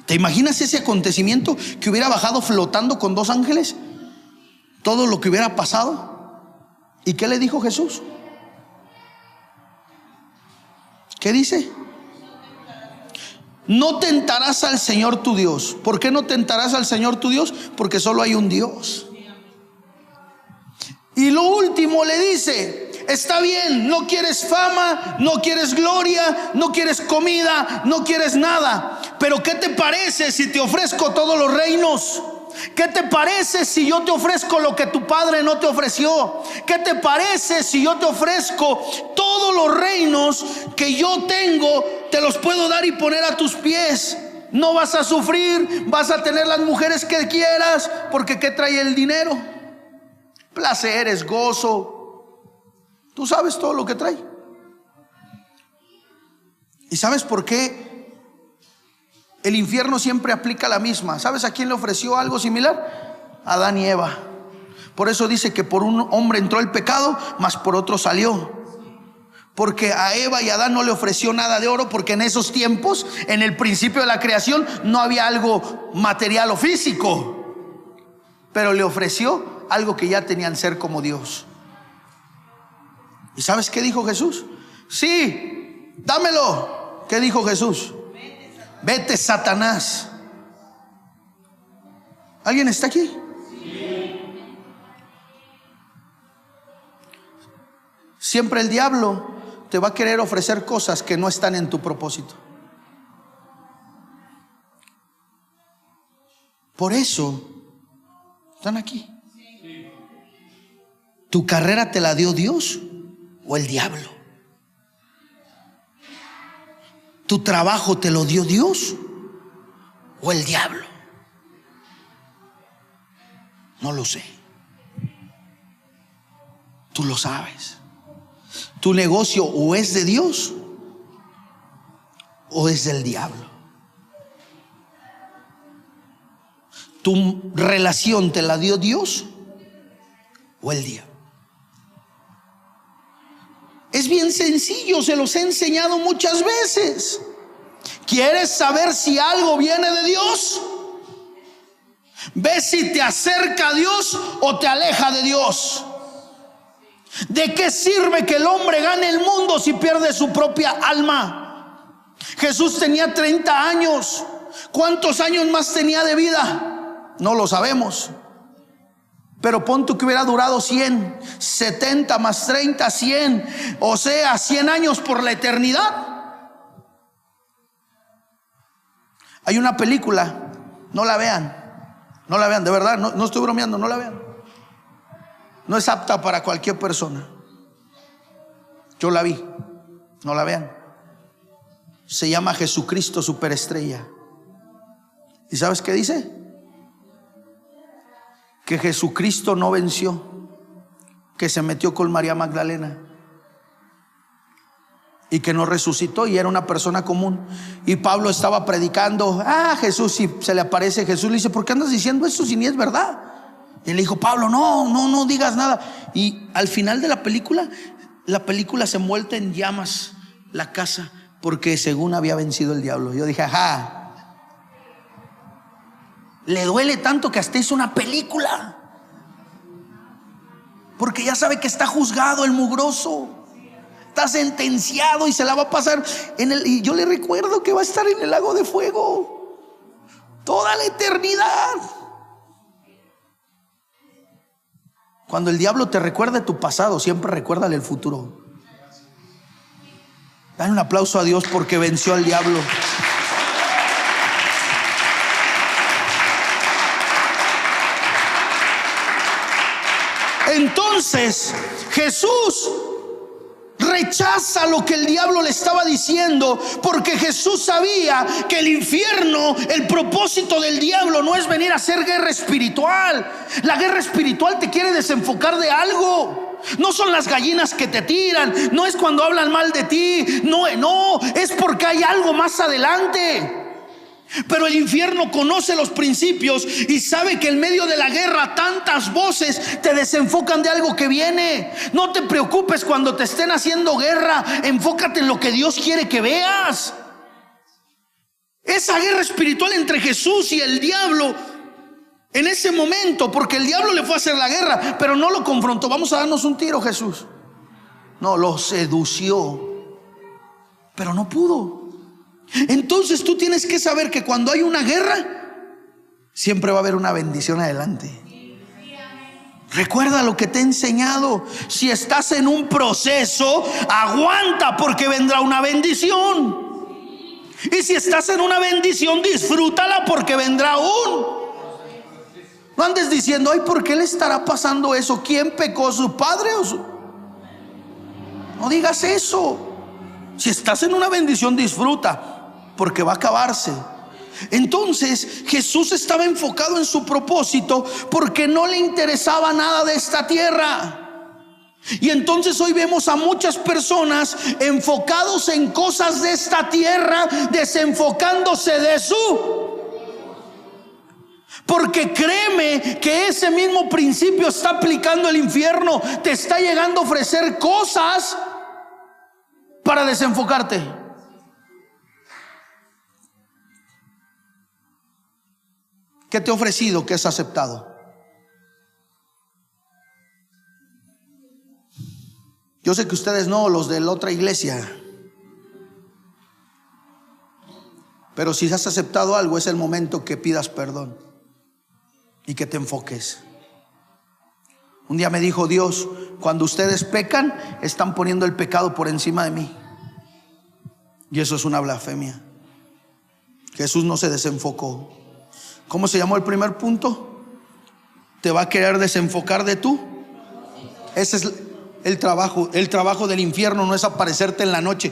¿Te imaginas ese acontecimiento? Que hubiera bajado flotando con 2 ángeles, todo lo que hubiera pasado. ¿Y qué le dijo Jesús? ¿Qué dice? No tentarás al Señor tu Dios. ¿Por qué no tentarás al Señor tu Dios? Porque solo hay un Dios. Y lo último le dice: está bien, no quieres fama, no quieres gloria, no quieres comida, no quieres nada, pero ¿qué te parece si te ofrezco todos los reinos? ¿Qué te parece si yo te ofrezco lo que tu padre no te ofreció? ¿Qué te parece si yo te ofrezco todos los reinos que yo tengo? Te los puedo dar y poner a tus pies. No vas a sufrir, vas a tener las mujeres que quieras, porque ¿qué trae el dinero? Placeres, gozo. Tú sabes todo lo que trae. ¿Y sabes por qué El infierno siempre aplica la misma. ¿Sabes a quién le ofreció algo similar? A Adán y Eva. Por eso dice que por un hombre entró el pecado, mas por otro salió. Porque a Eva y a Adán no le ofreció nada de oro, porque en esos tiempos, en el principio de la creación, no había algo material o físico. Pero le ofreció algo que ya tenían, ser como Dios. ¿Y sabes qué dijo Jesús? Sí, dámelo. ¿Qué dijo Jesús? Vete, Satanás. ¿Alguien está aquí? Sí. Siempre el diablo te va a querer ofrecer cosas que no están en tu propósito. Por eso están aquí. ¿Tu carrera te la dio Dios o el diablo? ¿Tu trabajo te lo dio Dios o el diablo? No lo sé. Tú lo sabes. Tu negocio o es de Dios o es del diablo. Tu relación te la dio Dios o el diablo. Es bien sencillo, se los he enseñado muchas veces. ¿Quieres saber si algo viene de Dios? Ve si te acerca a Dios o te aleja de Dios. ¿De qué sirve que el hombre gane el mundo si pierde su propia alma? Jesús tenía 30 años. ¿Cuántos años más tenía de vida? No lo sabemos. Pero pon tú que hubiera durado 100, 70 más 30, 100. O sea, 100 años por la eternidad. Hay una película, no la vean. No la vean, de verdad, no estoy bromeando, no la vean. No es apta para cualquier persona. Yo la vi, no la vean. Se llama Jesucristo Superestrella. ¿Y sabes qué dice? Que Jesucristo no venció, que se metió con María Magdalena y que no resucitó y era una persona común. Y Pablo estaba predicando, Jesús, si se le aparece Jesús, le dice, ¿por qué andas diciendo eso si ni es verdad? Y le dijo, Pablo, no digas nada. Y al final de la película se envuelve en llamas la casa, porque según había vencido el diablo. Yo dije, ajá. Le duele tanto que hasta hizo una película, porque ya sabe que está juzgado el mugroso, está sentenciado y se la va a pasar y yo le recuerdo que va a estar en el lago de fuego toda la eternidad. Cuando el diablo te recuerde tu pasado, siempre recuérdale el futuro. Dale un aplauso a Dios porque venció al diablo. Entonces Jesús rechaza lo que el diablo le estaba diciendo, porque Jesús sabía que el infierno, el propósito del diablo no es venir a hacer guerra espiritual. La guerra espiritual te quiere desenfocar de algo. No son las gallinas que te tiran, no es cuando hablan mal de ti, no, es porque hay algo más adelante. Pero el infierno conoce los principios y sabe que en medio de la guerra tantas voces te desenfocan de algo que viene. No te preocupes cuando te estén haciendo guerra, enfócate en lo que Dios quiere que veas. Esa guerra espiritual entre Jesús y el diablo en ese momento, porque el diablo le fue a hacer la guerra, pero no lo confrontó. Vamos a darnos un tiro, Jesús. No, lo sedució, pero no pudo. Entonces tú tienes que saber que cuando hay una guerra, siempre va a haber una bendición adelante. Recuerda lo que te he enseñado. Si estás en un proceso, aguanta, porque vendrá una bendición. Y si estás en una bendición, disfrútala, porque vendrá no andes diciendo, ay, ¿por qué le estará pasando eso? ¿Quién pecó, su padre o su? No digas eso. Si estás en una bendición, disfruta, porque va a acabarse. Entonces Jesús estaba enfocado en su propósito, porque no le interesaba nada de esta tierra. Y entonces hoy vemos a muchas personas enfocados en cosas de esta tierra, desenfocándose de su. Porque créeme que ese mismo principio está aplicando el infierno. Te está llegando a ofrecer cosas para desenfocarte. ¿Qué te ha ofrecido que es aceptado? Yo sé que ustedes no, los de la otra iglesia. Pero si has aceptado algo, es el momento que pidas perdón y que te enfoques. Un día me dijo Dios: cuando ustedes pecan, están poniendo el pecado por encima de mí. Y eso es una blasfemia. Jesús no se desenfocó. ¿Cómo se llamó el primer punto? Te va a querer desenfocar de tú. Ese es el trabajo. El trabajo del infierno no es aparecerte en la noche.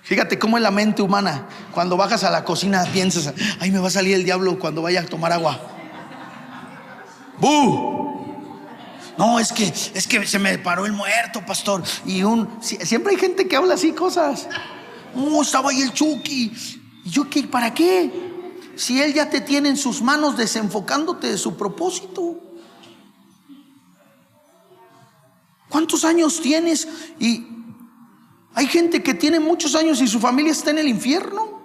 Fíjate cómo es la mente humana. Cuando bajas a la cocina piensas: ay, me va a salir el diablo cuando vaya a tomar agua. ¡Bú! No, es que se me paró el muerto, pastor. Y siempre hay gente que habla así cosas. Estaba ahí el Chucky. ¿Y yo qué? ¿Para qué? Si él ya te tiene en sus manos, desenfocándote de su propósito. ¿Cuántos años tienes? Y hay gente que tiene muchos años y su familia está en el infierno.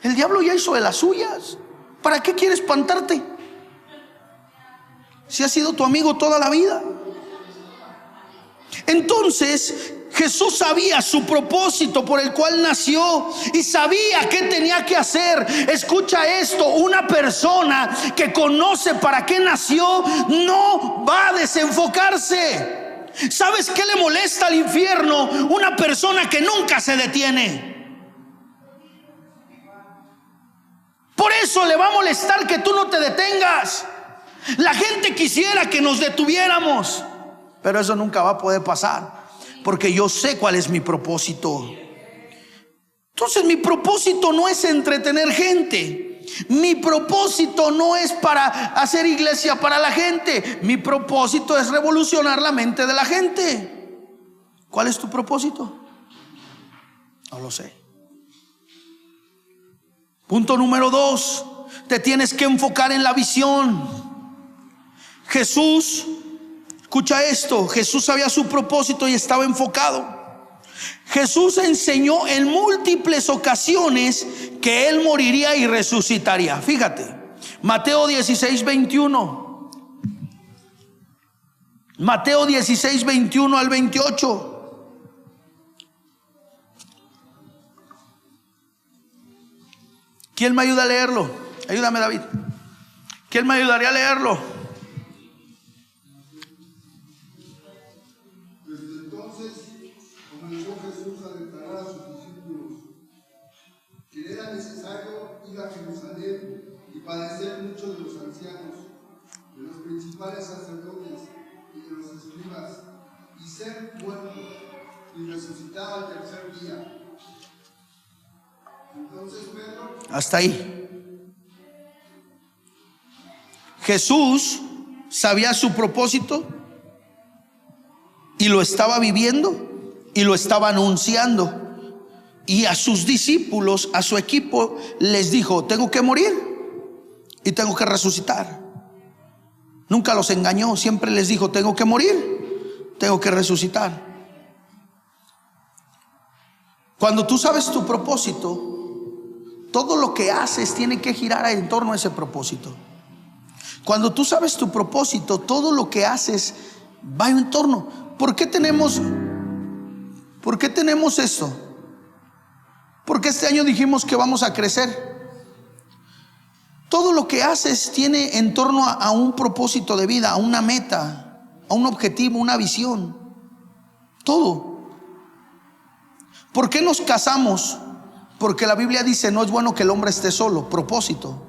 El diablo ya hizo de las suyas. ¿Para qué quiere espantarte? Si ha sido tu amigo toda la vida. Entonces Jesús sabía su propósito por el cual nació y sabía qué tenía que hacer. Escucha esto: una persona que conoce para qué nació no va a desenfocarse. ¿Sabes qué le molesta al infierno? Una persona que nunca se detiene. Por eso le va a molestar que tú no te detengas. La gente quisiera que nos detuviéramos, pero eso nunca va a poder pasar, porque yo sé cuál es mi propósito. Entonces mi propósito no es entretener gente. Mi propósito no es para hacer iglesia para la gente. Mi propósito es revolucionar la mente de la gente. ¿Cuál es tu propósito? No lo sé. Punto número 2: te tienes que enfocar en la visión. Jesús, escucha esto, Jesús sabía su propósito y estaba enfocado. Jesús enseñó en múltiples ocasiones que Él moriría y resucitaría. Fíjate, Mateo 16, 21. Mateo 16, 21 al 28. ¿Quién me ayuda a leerlo? Ayúdame, David. ¿Quién me ayudaría a leerlo? Padecer muchos de los ancianos, de los principales sacerdotes y de los escribas, y ser muerto y resucitar al tercer día. Entonces Pedro. Hasta ahí. Jesús sabía su propósito y lo estaba viviendo y lo estaba anunciando. Y a sus discípulos, a su equipo, les dijo: tengo que morir y tengo que resucitar. Nunca los engañó, siempre les dijo: tengo que morir, tengo que resucitar. Cuando tú sabes tu propósito, todo lo que haces tiene que girar en torno a ese propósito. Cuando tú sabes tu propósito, todo lo que haces va en torno. ¿Por qué tenemos esto? Porque este año dijimos que vamos a crecer. Todo lo que haces tiene en torno a un propósito de vida, a una meta, a un objetivo, una visión. Todo. ¿Por qué nos casamos? Porque la Biblia dice: no es bueno que el hombre esté solo. Propósito.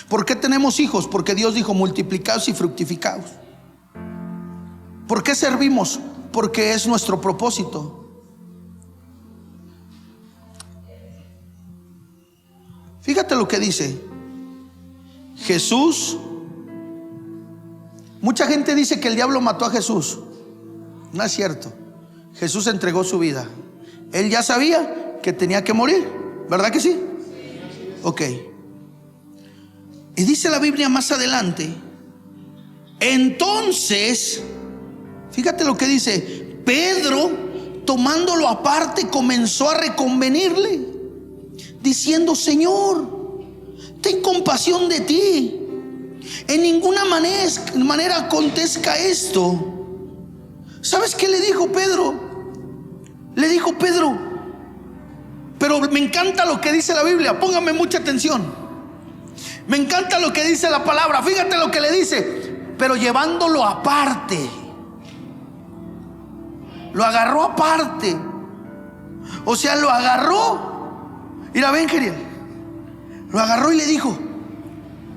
¿Por qué tenemos hijos? Porque Dios dijo: multiplicaos y fructificaos. ¿Por qué servimos? Porque es nuestro propósito. Fíjate lo que dice Jesús. Mucha gente dice que el diablo mató a Jesús. No es cierto. Jesús entregó su vida. Él ya sabía que tenía que morir, ¿verdad que sí? Ok. Y dice la Biblia más adelante, entonces, fíjate lo que dice, Pedro, tomándolo aparte, comenzó a reconvenirle, diciendo: Señor, ten compasión de ti. En ninguna manera acontezca esto. ¿Sabes qué le dijo Pedro? Le dijo Pedro, pero me encanta lo que dice la Biblia, póngame mucha atención. Me encanta lo que dice la palabra. Fíjate lo que le dice: pero llevándolo aparte. Lo agarró aparte. O sea, lo agarró. Mira, ven, Geriel. Lo agarró y le dijo: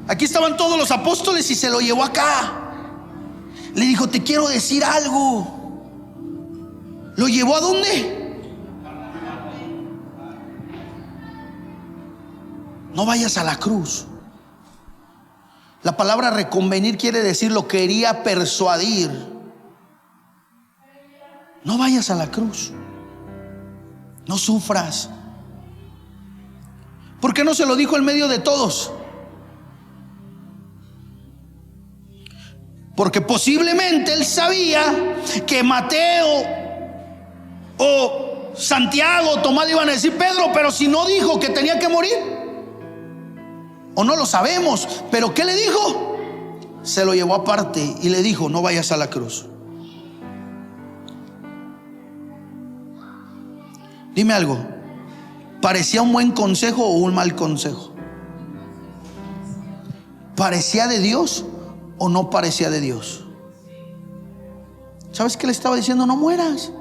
aquí estaban todos los apóstoles, y se lo llevó acá. Le dijo: te quiero decir algo. ¿Lo llevó a dónde? No vayas a la cruz. La palabra reconvenir quiere decir lo quería persuadir. No vayas a la cruz. No sufras. ¿Por qué no se lo dijo en medio de todos? Porque posiblemente él sabía que Mateo o Santiago, Tomás le iban a decir: Pedro, pero si no dijo que tenía que morir. O no lo sabemos, pero ¿qué le dijo? Se lo llevó aparte y le dijo: no vayas a la cruz. Dime algo, ¿parecía un buen consejo o un mal consejo? ¿Parecía de Dios o no parecía de Dios? ¿Sabes qué le estaba diciendo? No mueras.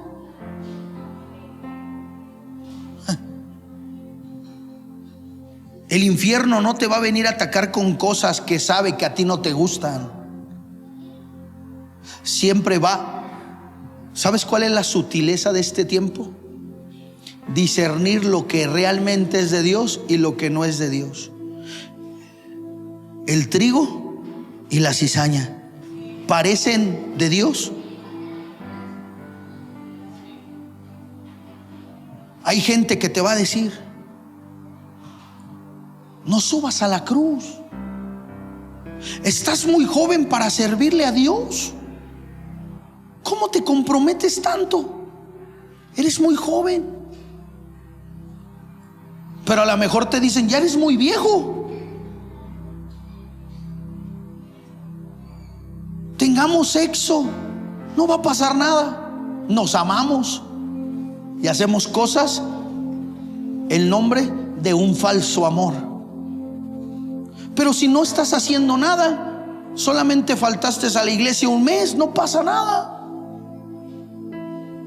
El infierno no te va a venir a atacar con cosas que sabe que a ti no te gustan. Siempre va. ¿Sabes cuál es la sutileza de este tiempo? Discernir lo que realmente es de Dios y lo que no es de Dios. El trigo y la cizaña parecen de Dios. Hay gente que te va a decir: no subas a la cruz. Estás muy joven para servirle a Dios. ¿Cómo te comprometes tanto? Eres muy joven. Pero a lo mejor te dicen: ya eres muy viejo. Tengamos sexo, no va a pasar nada. Nos amamos y hacemos cosas en nombre de un falso amor. Pero si no estás haciendo nada, solamente faltaste a la iglesia un mes, no pasa nada.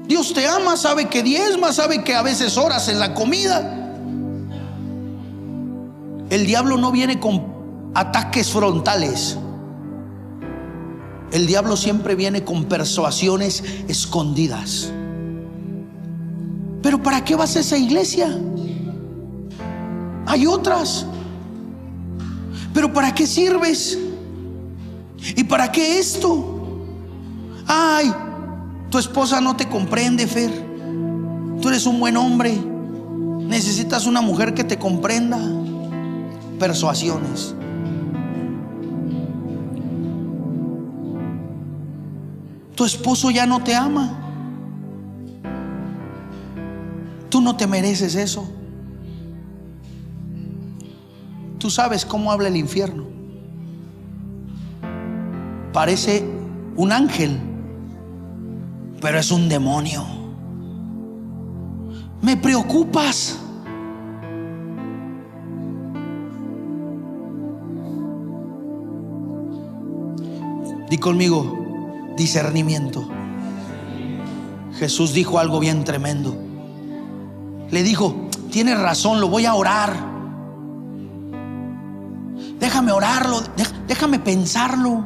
Dios te ama, sabe que diezmas, sabe que a veces oras en la comida. El diablo no viene con ataques frontales. El diablo siempre viene con persuasiones escondidas. Pero ¿para qué vas a esa iglesia? Hay otras. ¿Pero para qué sirves? ¿Y para qué esto? Ay, tu esposa no te comprende, Fer. Tú eres un buen hombre. Necesitas una mujer que te comprenda. Persuasiones. Tu esposo ya no te ama. Tú no te mereces eso. Tú sabes cómo habla el infierno. Parece un ángel, pero es un demonio. Me preocupas. Di conmigo: discernimiento. Jesús dijo algo bien tremendo. Le dijo: tienes razón, lo voy a orar. Déjame orarlo, déjame pensarlo,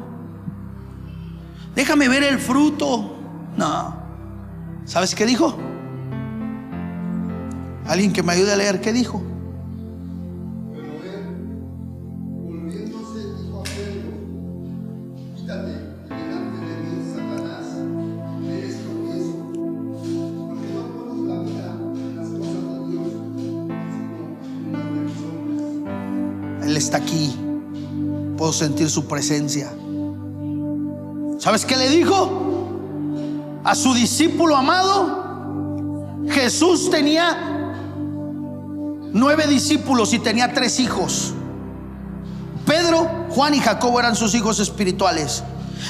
déjame ver el fruto. No. ¿Sabes qué dijo? Alguien que me ayude a leer, ¿qué dijo? Pero él, volviéndose, dijo a Pedro: quítate delante de mí, Satanás, eres tropiezo Él está aquí. Puedo sentir su presencia. ¿Sabes qué le dijo a su discípulo amado? Jesús tenía 9 discípulos y tenía 3 hijos. Pedro, Juan y Jacobo eran sus hijos espirituales.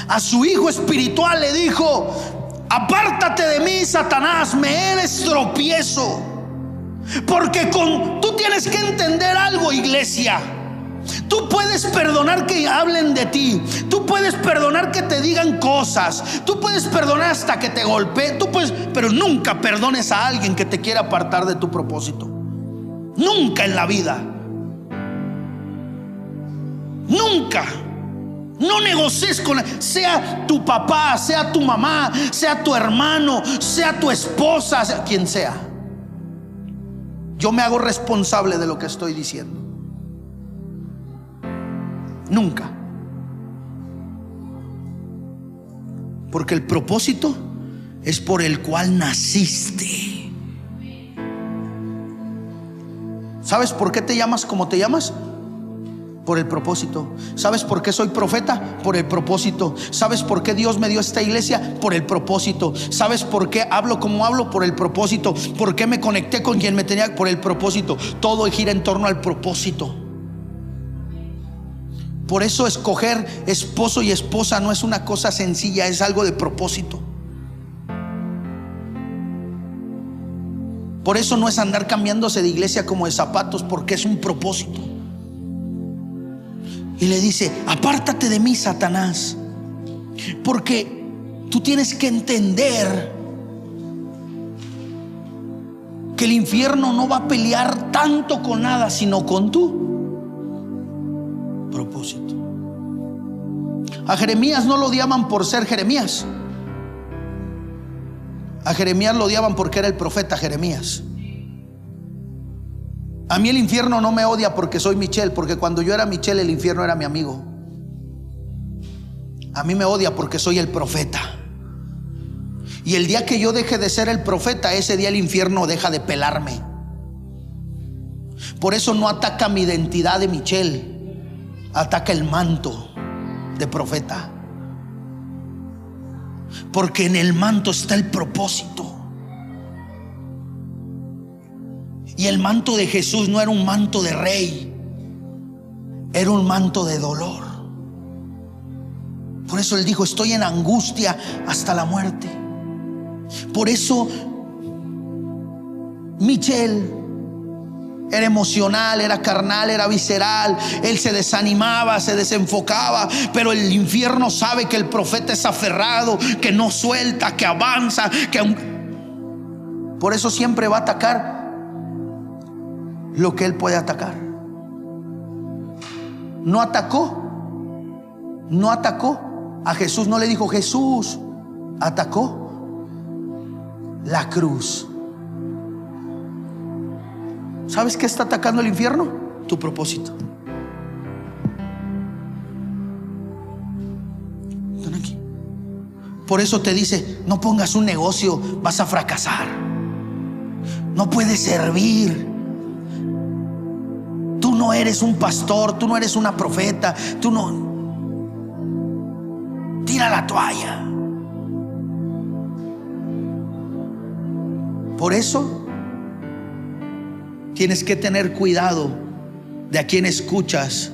A su hijo espiritual le dijo: apártate de mí, Satanás, me eres tropiezo. Porque tú tienes que entender algo, iglesia. Tú puedes perdonar que hablen de ti, tú puedes perdonar que te digan cosas, tú puedes perdonar hasta que te golpeen, pero nunca perdones a alguien que te quiera apartar de tu propósito. Nunca en la vida. Nunca. No negocies con, sea tu papá, sea tu mamá, sea tu hermano, sea tu esposa, sea quien sea. Yo me hago responsable de lo que estoy diciendo. Nunca. Porque el propósito es por el cual naciste. ¿Sabes por qué te llamas como te llamas? Por el propósito. ¿Sabes por qué soy profeta? Por el propósito. ¿Sabes por qué Dios me dio esta iglesia? Por el propósito. ¿Sabes por qué hablo como hablo? Por el propósito. ¿Por qué me conecté con quien me tenía? Por el propósito. Todo gira en torno al propósito. Por eso escoger esposo y esposa no es una cosa sencilla, es algo de propósito. Por eso no es andar cambiándose de iglesia como de zapatos, porque es un propósito. Y le dice: apártate de mí, Satanás, porque tú tienes que entender que el infierno no va a pelear tanto con nada, sino con tu propósito. A Jeremías no lo odiaban por ser Jeremías. A Jeremías lo odiaban porque era el profeta Jeremías. A mí el infierno no me odia porque soy Michelle, porque cuando yo era Michelle el infierno era mi amigo. A mí me odia porque soy el profeta. Y el día que yo deje de ser el profeta, ese día el infierno deja de pelarme. Por eso no ataca mi identidad de Michelle, ataca el manto de profeta. Porque en el manto está el propósito. Y el manto de Jesús no era un manto de rey, era un manto de dolor. Por eso Él dijo: estoy en angustia hasta la muerte. Por eso Michelle era emocional, era carnal, era visceral. Él se desanimaba, se desenfocaba. Pero el infierno sabe que el profeta es aferrado, que no suelta, que avanza, por eso siempre va a atacar lo que él puede atacar. No atacó a Jesús, no le dijo Jesús, atacó la cruz. ¿Sabes qué está atacando el infierno? Tu propósito. Están aquí. Por eso te dice: no pongas un negocio, vas a fracasar. No puedes servir. Tú no eres un pastor, tú no eres una profeta, tú no. Tira la toalla. Por eso tienes que tener cuidado de a quién escuchas,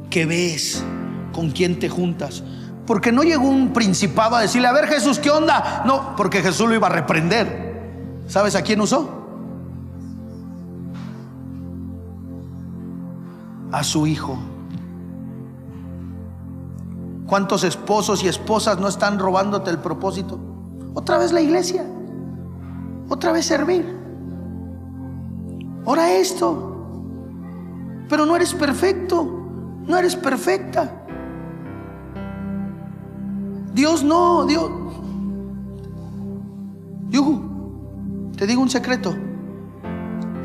qué ves, con quién te juntas. Porque no llegó un principado a decirle: a ver, Jesús, ¿qué onda? No, porque Jesús lo iba a reprender. ¿Sabes a quién usó? A su hijo. ¿Cuántos esposos y esposas no están robándote el propósito? Otra vez la iglesia, otra vez servir. Ora esto, pero no eres perfecto, no eres perfecta. Dios no, Dios. Te digo un secreto.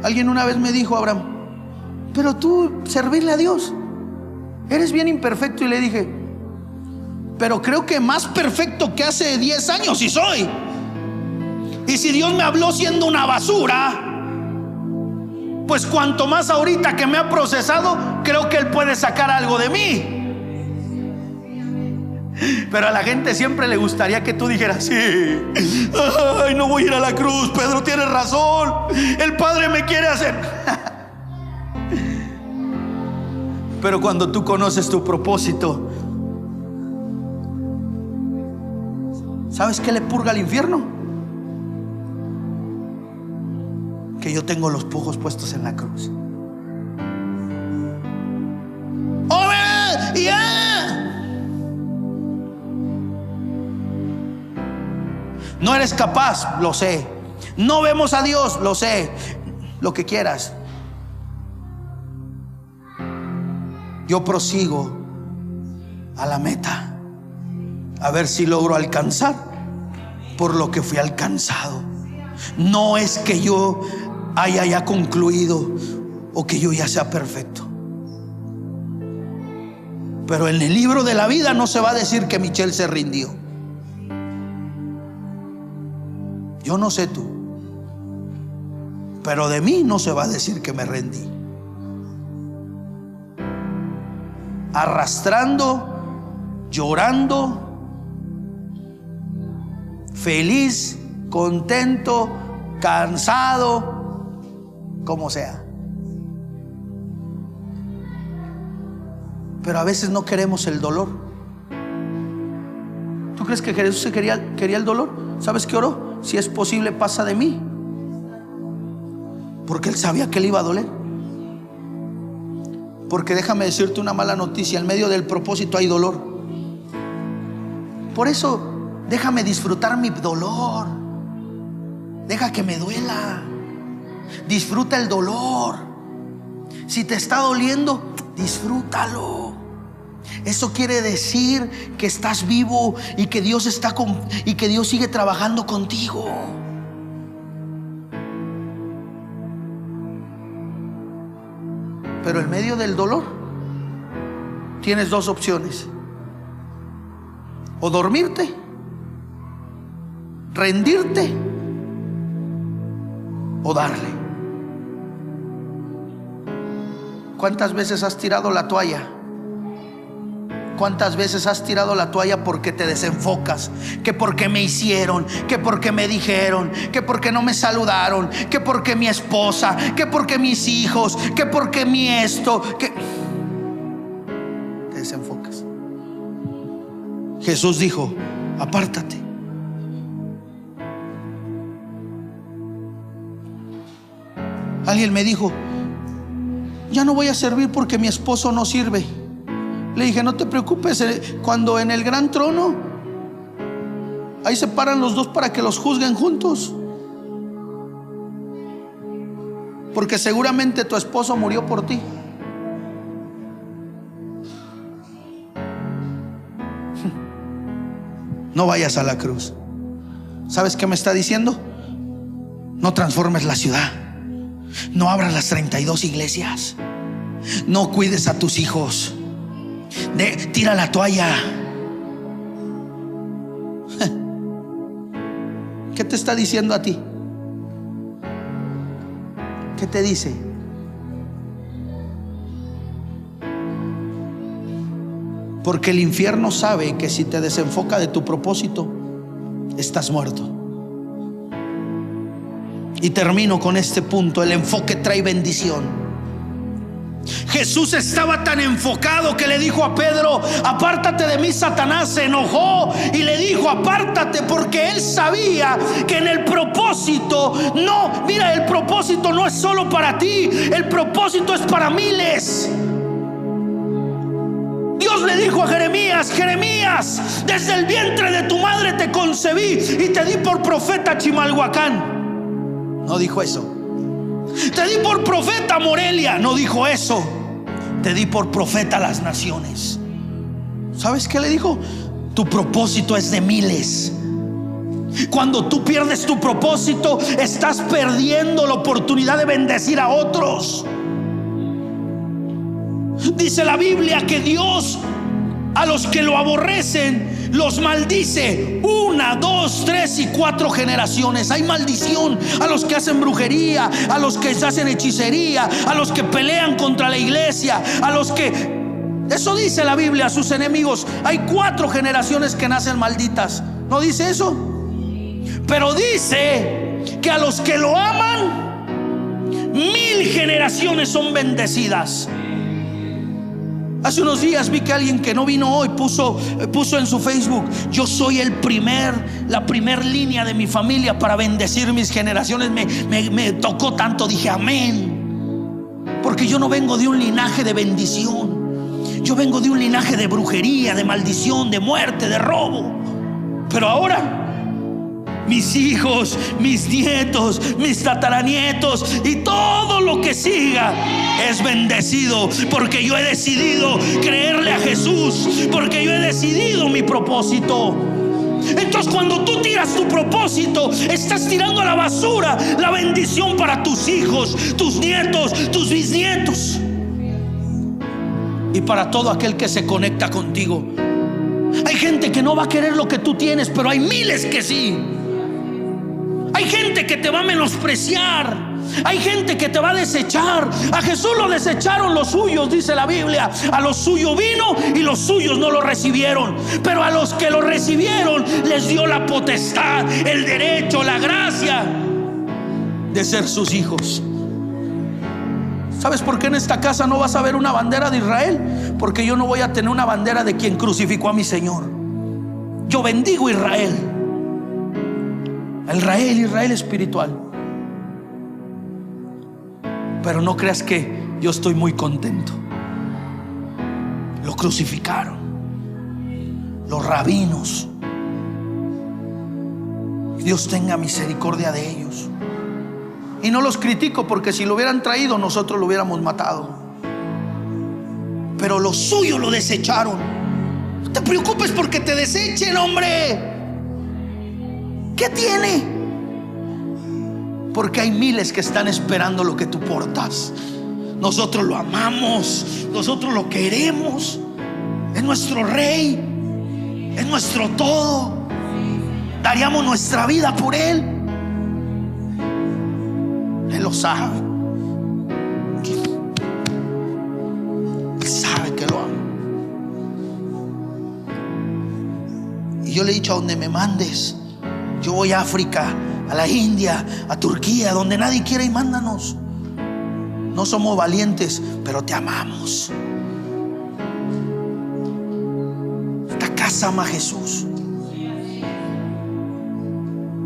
Alguien una vez me dijo: Abraham, pero tú servirle a Dios, eres bien imperfecto. Y le dije: pero creo que más perfecto que hace 10 años sí soy. Y si Dios me habló siendo una basura, pues cuanto más ahorita que me ha procesado, creo que Él puede sacar algo de mí. Pero a la gente siempre le gustaría que tú dijeras: sí, ay, no voy a ir a la cruz, Pedro, tienes razón, el Padre me quiere hacer. Pero cuando tú conoces tu propósito, ¿sabes qué le purga al infierno? Que yo tengo los ojos puestos en la cruz. ¡Oh, yeah! No eres capaz, lo sé. No vemos a Dios, lo sé. Lo que quieras. Yo prosigo a la meta, a ver si logro alcanzar por lo que fui alcanzado. No es que yo haya ya concluido o que yo ya sea perfecto, pero en el libro de la vida no se va a decir que Michelle se rindió. Yo no sé tú, pero de mí no se va a decir que me rendí. Arrastrando, llorando, feliz, contento, cansado, como sea. Pero a veces no queremos el dolor. ¿Tú crees que Jesús quería el dolor? ¿Sabes qué oró? Si es posible, pasa de mí. Porque Él sabía que le iba a doler. Porque déjame decirte una mala noticia: en medio del propósito hay dolor. Por eso déjame disfrutar mi dolor. Deja que me duela. Disfruta el dolor. Si te está doliendo, disfrútalo. Eso quiere decir que estás vivo y que Dios y que Dios sigue trabajando contigo. Pero en medio del dolor tienes dos opciones: o dormirte, rendirte, o darle. ¿Cuántas veces has tirado la toalla? ¿Cuántas veces has tirado la toalla porque te desenfocas? Que porque me hicieron, que porque me dijeron, que porque no me saludaron, que porque mi esposa, que porque mis hijos, que porque mi esto, que te desenfocas. Jesús dijo: apártate. Alguien me dijo: ya no voy a servir porque mi esposo no sirve. Le dije: no te preocupes, cuando en el gran trono ahí se paran los dos para que los juzguen juntos, porque seguramente tu esposo murió por ti. No vayas a la cruz. ¿Sabes qué me está diciendo? No transformes la ciudad, no abras las 32 iglesias, no cuides a tus hijos, tira la toalla. ¿Qué te está diciendo a ti? ¿Qué te dice? Porque el infierno sabe que si te desenfoca de tu propósito, estás muerto. Y termino con este punto: el enfoque trae bendición. Jesús estaba tan enfocado que le dijo a Pedro: apártate de mí, Satanás. Se enojó y le dijo: apártate, porque él sabía que en el propósito, no, mira, el propósito no es solo para ti, el propósito es para miles. Dios le dijo a Jeremías: Jeremías, desde el vientre de tu madre te concebí y te di por profeta a Chimalhuacán. No dijo eso. Te di por profeta a Morelia. No dijo eso. Te di por profeta a las naciones. ¿Sabes qué le dijo? Tu propósito es de miles. Cuando tú pierdes tu propósito, estás perdiendo la oportunidad de bendecir a otros. Dice la Biblia que Dios a los que lo aborrecen los maldice 1, 2, 3 y 4 generaciones. Hay maldición a los que hacen brujería, a los que hacen hechicería, a los que pelean contra la iglesia, a los que... Eso dice la Biblia, a sus enemigos. Hay 4 generaciones que nacen malditas. ¿No dice eso? Pero dice que a los que lo aman, 1000 generaciones son bendecidas. Hace unos días vi que alguien que no vino hoy puso en su Facebook: yo soy la primer línea de mi familia para bendecir mis generaciones. Me tocó tanto, dije amén, porque yo no vengo de un linaje de bendición. Yo vengo de un linaje de brujería, de maldición, de muerte, de robo. Pero ahora mis hijos, mis nietos, mis tataranietos y todo lo que siga es bendecido, porque yo he decidido creerle a Jesús, porque yo he decidido mi propósito. Entonces, cuando tú tiras tu propósito, estás tirando a la basura la bendición para tus hijos, tus nietos, tus bisnietos y para todo aquel que se conecta contigo. Hay gente que no va a querer lo que tú tienes, pero hay miles que sí. Hay gente que te va a menospreciar, hay gente que te va a desechar. A Jesús lo desecharon los suyos, dice la Biblia. A los suyos vino y los suyos no lo recibieron, pero a los que lo recibieron les dio la potestad, el derecho, la gracia de ser sus hijos. ¿Sabes por qué en esta casa no vas a ver una bandera de Israel? Porque yo no voy a tener una bandera de quien crucificó a mi Señor. Yo bendigo Israel, Israel espiritual. Pero no creas que yo estoy muy contento. Lo crucificaron los rabinos. Dios tenga misericordia de ellos. Y no los critico, porque si lo hubieran traído, nosotros lo hubiéramos matado. Pero los suyos lo desecharon. No te preocupes porque te desechen, hombre. ¿Qué tiene? Porque hay miles que están esperando lo que tú portas. Nosotros lo amamos, nosotros lo queremos. Es nuestro rey, es nuestro todo. Daríamos nuestra vida por él. Él lo sabe. Él sabe que lo amo. Y yo le he dicho: a donde me mandes. Yo voy a África, a la India, a Turquía, donde nadie quiere, y mándanos. No somos valientes, pero te amamos. Esta casa ama a Jesús,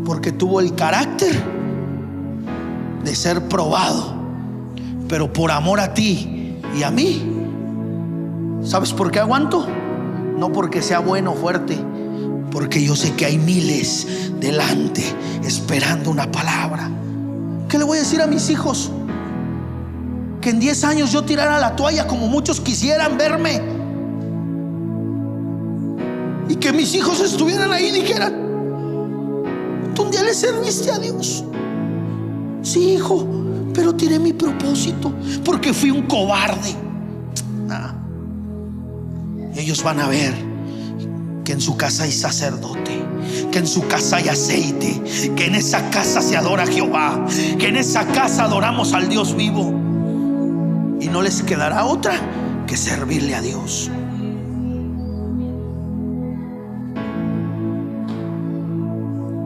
porque tuvo el carácter de ser probado, pero por amor a ti y a mí. ¿Sabes por qué aguanto? No porque sea bueno o fuerte, porque yo sé que hay miles delante esperando una palabra. ¿Qué le voy a decir a mis hijos? Que en 10 años yo tirara la toalla, como muchos quisieran verme, y que mis hijos estuvieran ahí y dijeran: tú un día le serviste a Dios. Sí, hijo, pero tiré mi propósito porque fui un cobarde. Ellos van a ver que en su casa hay sacerdote, que en su casa hay aceite, que en esa casa se adora a Jehová, que en esa casa adoramos al Dios vivo, y no les quedará otra que servirle a Dios.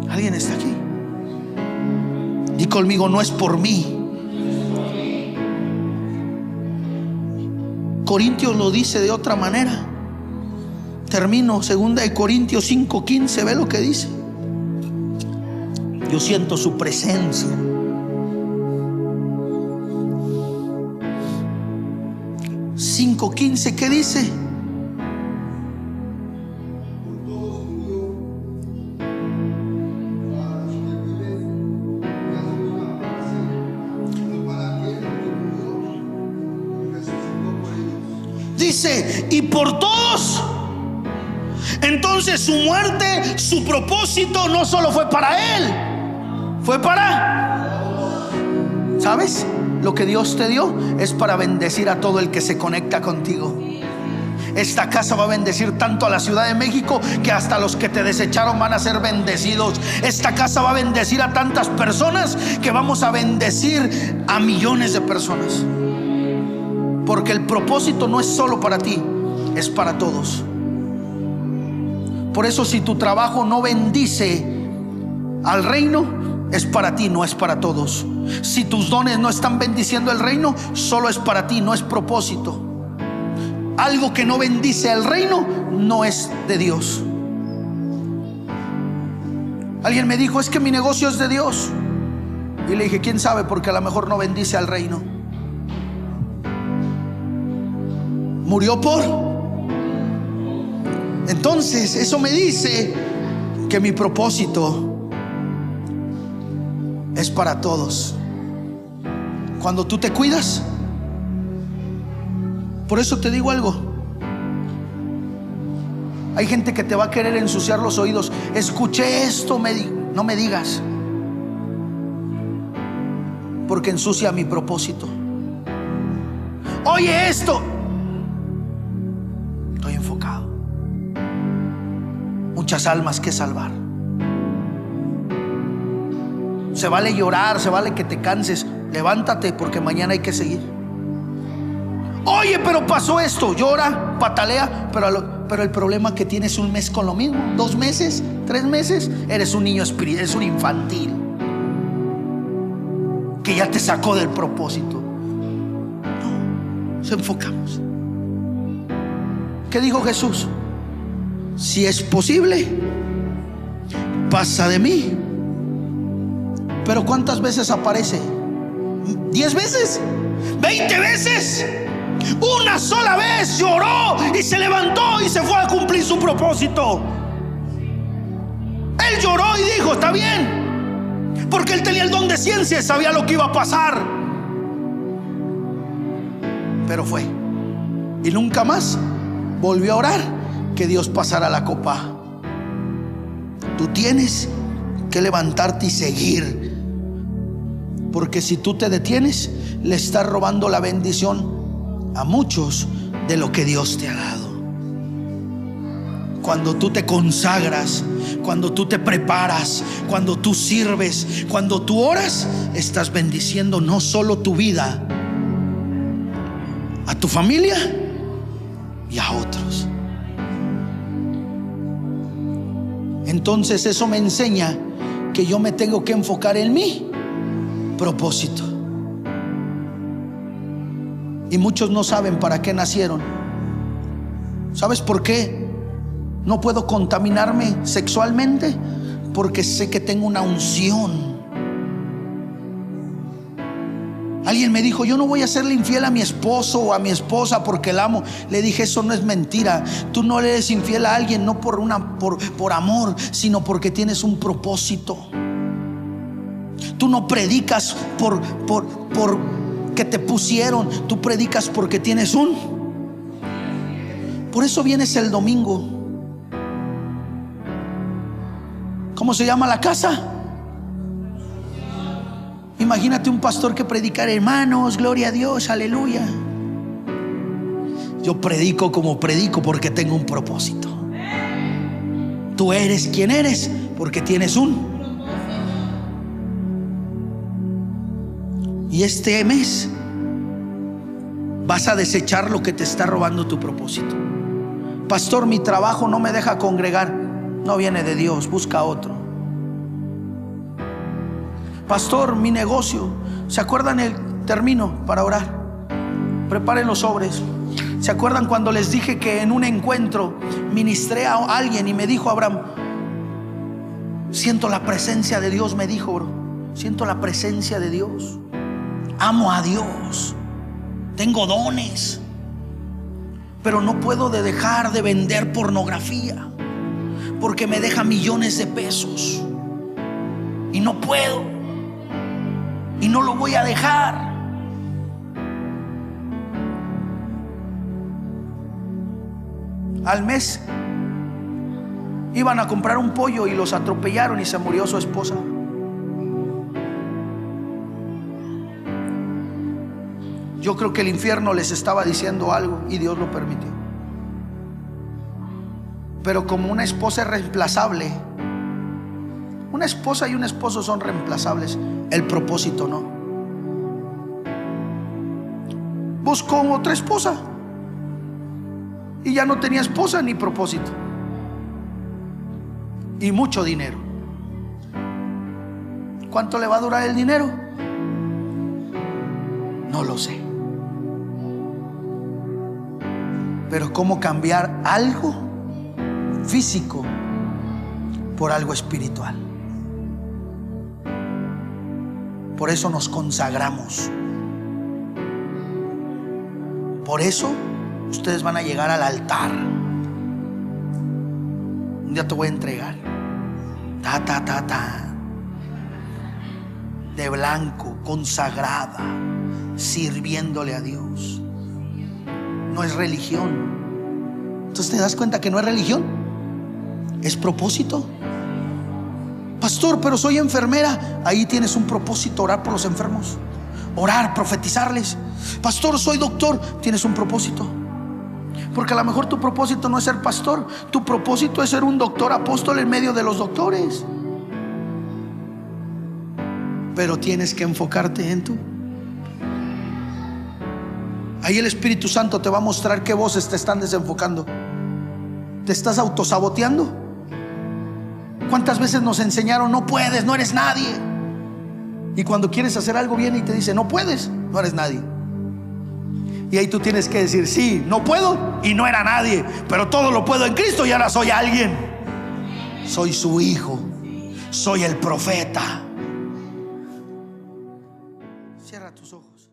¿Alguien está aquí? Di conmigo: no es por mí. Corintios lo dice de otra manera. Termino, 2 Corintios 5:15. Ve lo que dice. Yo siento su presencia. 5:15, ¿qué dice? Dice: y por todos. Entonces su muerte, su propósito no solo fue para él, fue para... ¿Sabes? Lo que Dios te dio es para bendecir a todo el que se conecta contigo. Esta casa va a bendecir tanto a la Ciudad de México que hasta los que te desecharon van a ser bendecidos. Esta casa va a bendecir a tantas personas que vamos a bendecir a millones de personas. Porque el propósito no es solo para ti, es para todos. Por eso, si tu trabajo no bendice al reino, es para ti, no es para todos. Si tus dones no están bendiciendo el reino, solo es para ti, no es propósito. Algo que no bendice al reino no es de Dios. Alguien me dijo: es que mi negocio es de Dios. Y le dije: quién sabe, porque a lo mejor no bendice al reino. Murió por. Entonces eso me dice que mi propósito es para todos. Cuando tú te cuidas, por eso te digo algo, hay gente que te va a querer ensuciar los oídos. Escuché esto, no me digas, porque ensucia mi propósito. Oye esto, estoy enfocado. Muchas almas que salvar. Se vale llorar, se vale que te canses. Levántate, porque mañana hay que seguir. Oye, pero pasó esto. Llora, patalea, pero el problema es que tienes un mes con lo mismo, 2 meses, 3 meses. Eres un niño espiritual, eres un infantil que ya te sacó del propósito. No, nos enfocamos. ¿Qué dijo Jesús? Si es posible, pasa de mí. Pero ¿cuántas veces aparece? 10 veces, 20 veces. Una sola vez lloró y se levantó y se fue a cumplir su propósito. Él lloró y dijo: está bien, porque él tenía el don de ciencia y sabía lo que iba a pasar. Pero fue, y nunca más volvió a orar que Dios pasara la copa. Tú tienes que levantarte y seguir, porque si tú te detienes, le estás robando la bendición a muchos de lo que Dios te ha dado. Cuando tú te consagras, cuando tú te preparas, cuando tú sirves, cuando tú oras, estás bendiciendo no solo tu vida, a tu familia y a otros. Entonces eso me enseña que yo me tengo que enfocar en mi propósito. Y muchos no saben para qué nacieron. ¿Sabes por qué no puedo contaminarme sexualmente? Porque sé que tengo una unción. Alguien me dijo: yo no voy a serle infiel a mi esposo o a mi esposa porque la amo. Le dije: eso no es mentira. Tú no le eres infiel a alguien no por amor, sino porque tienes un propósito. Tú no predicas por que te pusieron. Tú predicas porque tienes un. Por eso vienes el domingo. ¿Cómo se llama la casa? Imagínate un pastor que predica: hermanos, gloria a Dios, aleluya. Yo predico como predico porque tengo un propósito. Tú eres quien eres porque tienes un. Y este mes vas a desechar lo que te está robando tu propósito. Pastor, mi trabajo no me deja congregar. No viene de Dios, busca otro. Pastor, mi negocio. ¿Se acuerdan? Termino para orar. Preparen los sobres. ¿Se acuerdan cuando les dije que en un encuentro ministré a alguien y me dijo Abraham: siento la presencia de Dios? Me dijo, bro, siento la presencia de Dios. Amo a Dios. Tengo dones, pero no puedo dejar de vender pornografía porque me deja millones de pesos. Y no puedo. Y no lo voy a dejar. Al mes iban a comprar un pollo y los atropellaron y se murió su esposa. Yo creo que el infierno les estaba diciendo algo y Dios lo permitió. Pero como una esposa es reemplazable, una esposa y un esposo son reemplazables, el propósito no. Buscó otra esposa y ya no tenía esposa ni propósito, y mucho dinero. ¿Cuánto le va a durar el dinero? No lo sé. Pero cómo cambiar algo físico por algo espiritual. Por eso nos consagramos. Por eso ustedes van a llegar al altar. Un día te voy a entregar, de blanco, consagrada, sirviéndole a Dios. No es religión. Entonces te das cuenta que no es religión, es propósito. Pastor, pero soy enfermera. Ahí tienes un propósito: orar por los enfermos, orar, profetizarles. Pastor, soy doctor. Tienes un propósito. Porque a lo mejor tu propósito no es ser pastor, tu propósito es ser un doctor apóstol en medio de los doctores. Pero tienes que enfocarte en tú. Ahí el Espíritu Santo te va a mostrar qué voces te están desenfocando. ¿Te estás autosaboteando? ¿Cuántas veces nos enseñaron: no puedes, no eres nadie? Y cuando quieres hacer algo bien y te dice: no puedes, no eres nadie. Y ahí tú tienes que decir: sí, no puedo y no era nadie, pero todo lo puedo en Cristo y ahora soy alguien. Soy su hijo, soy el profeta. Cierra tus ojos.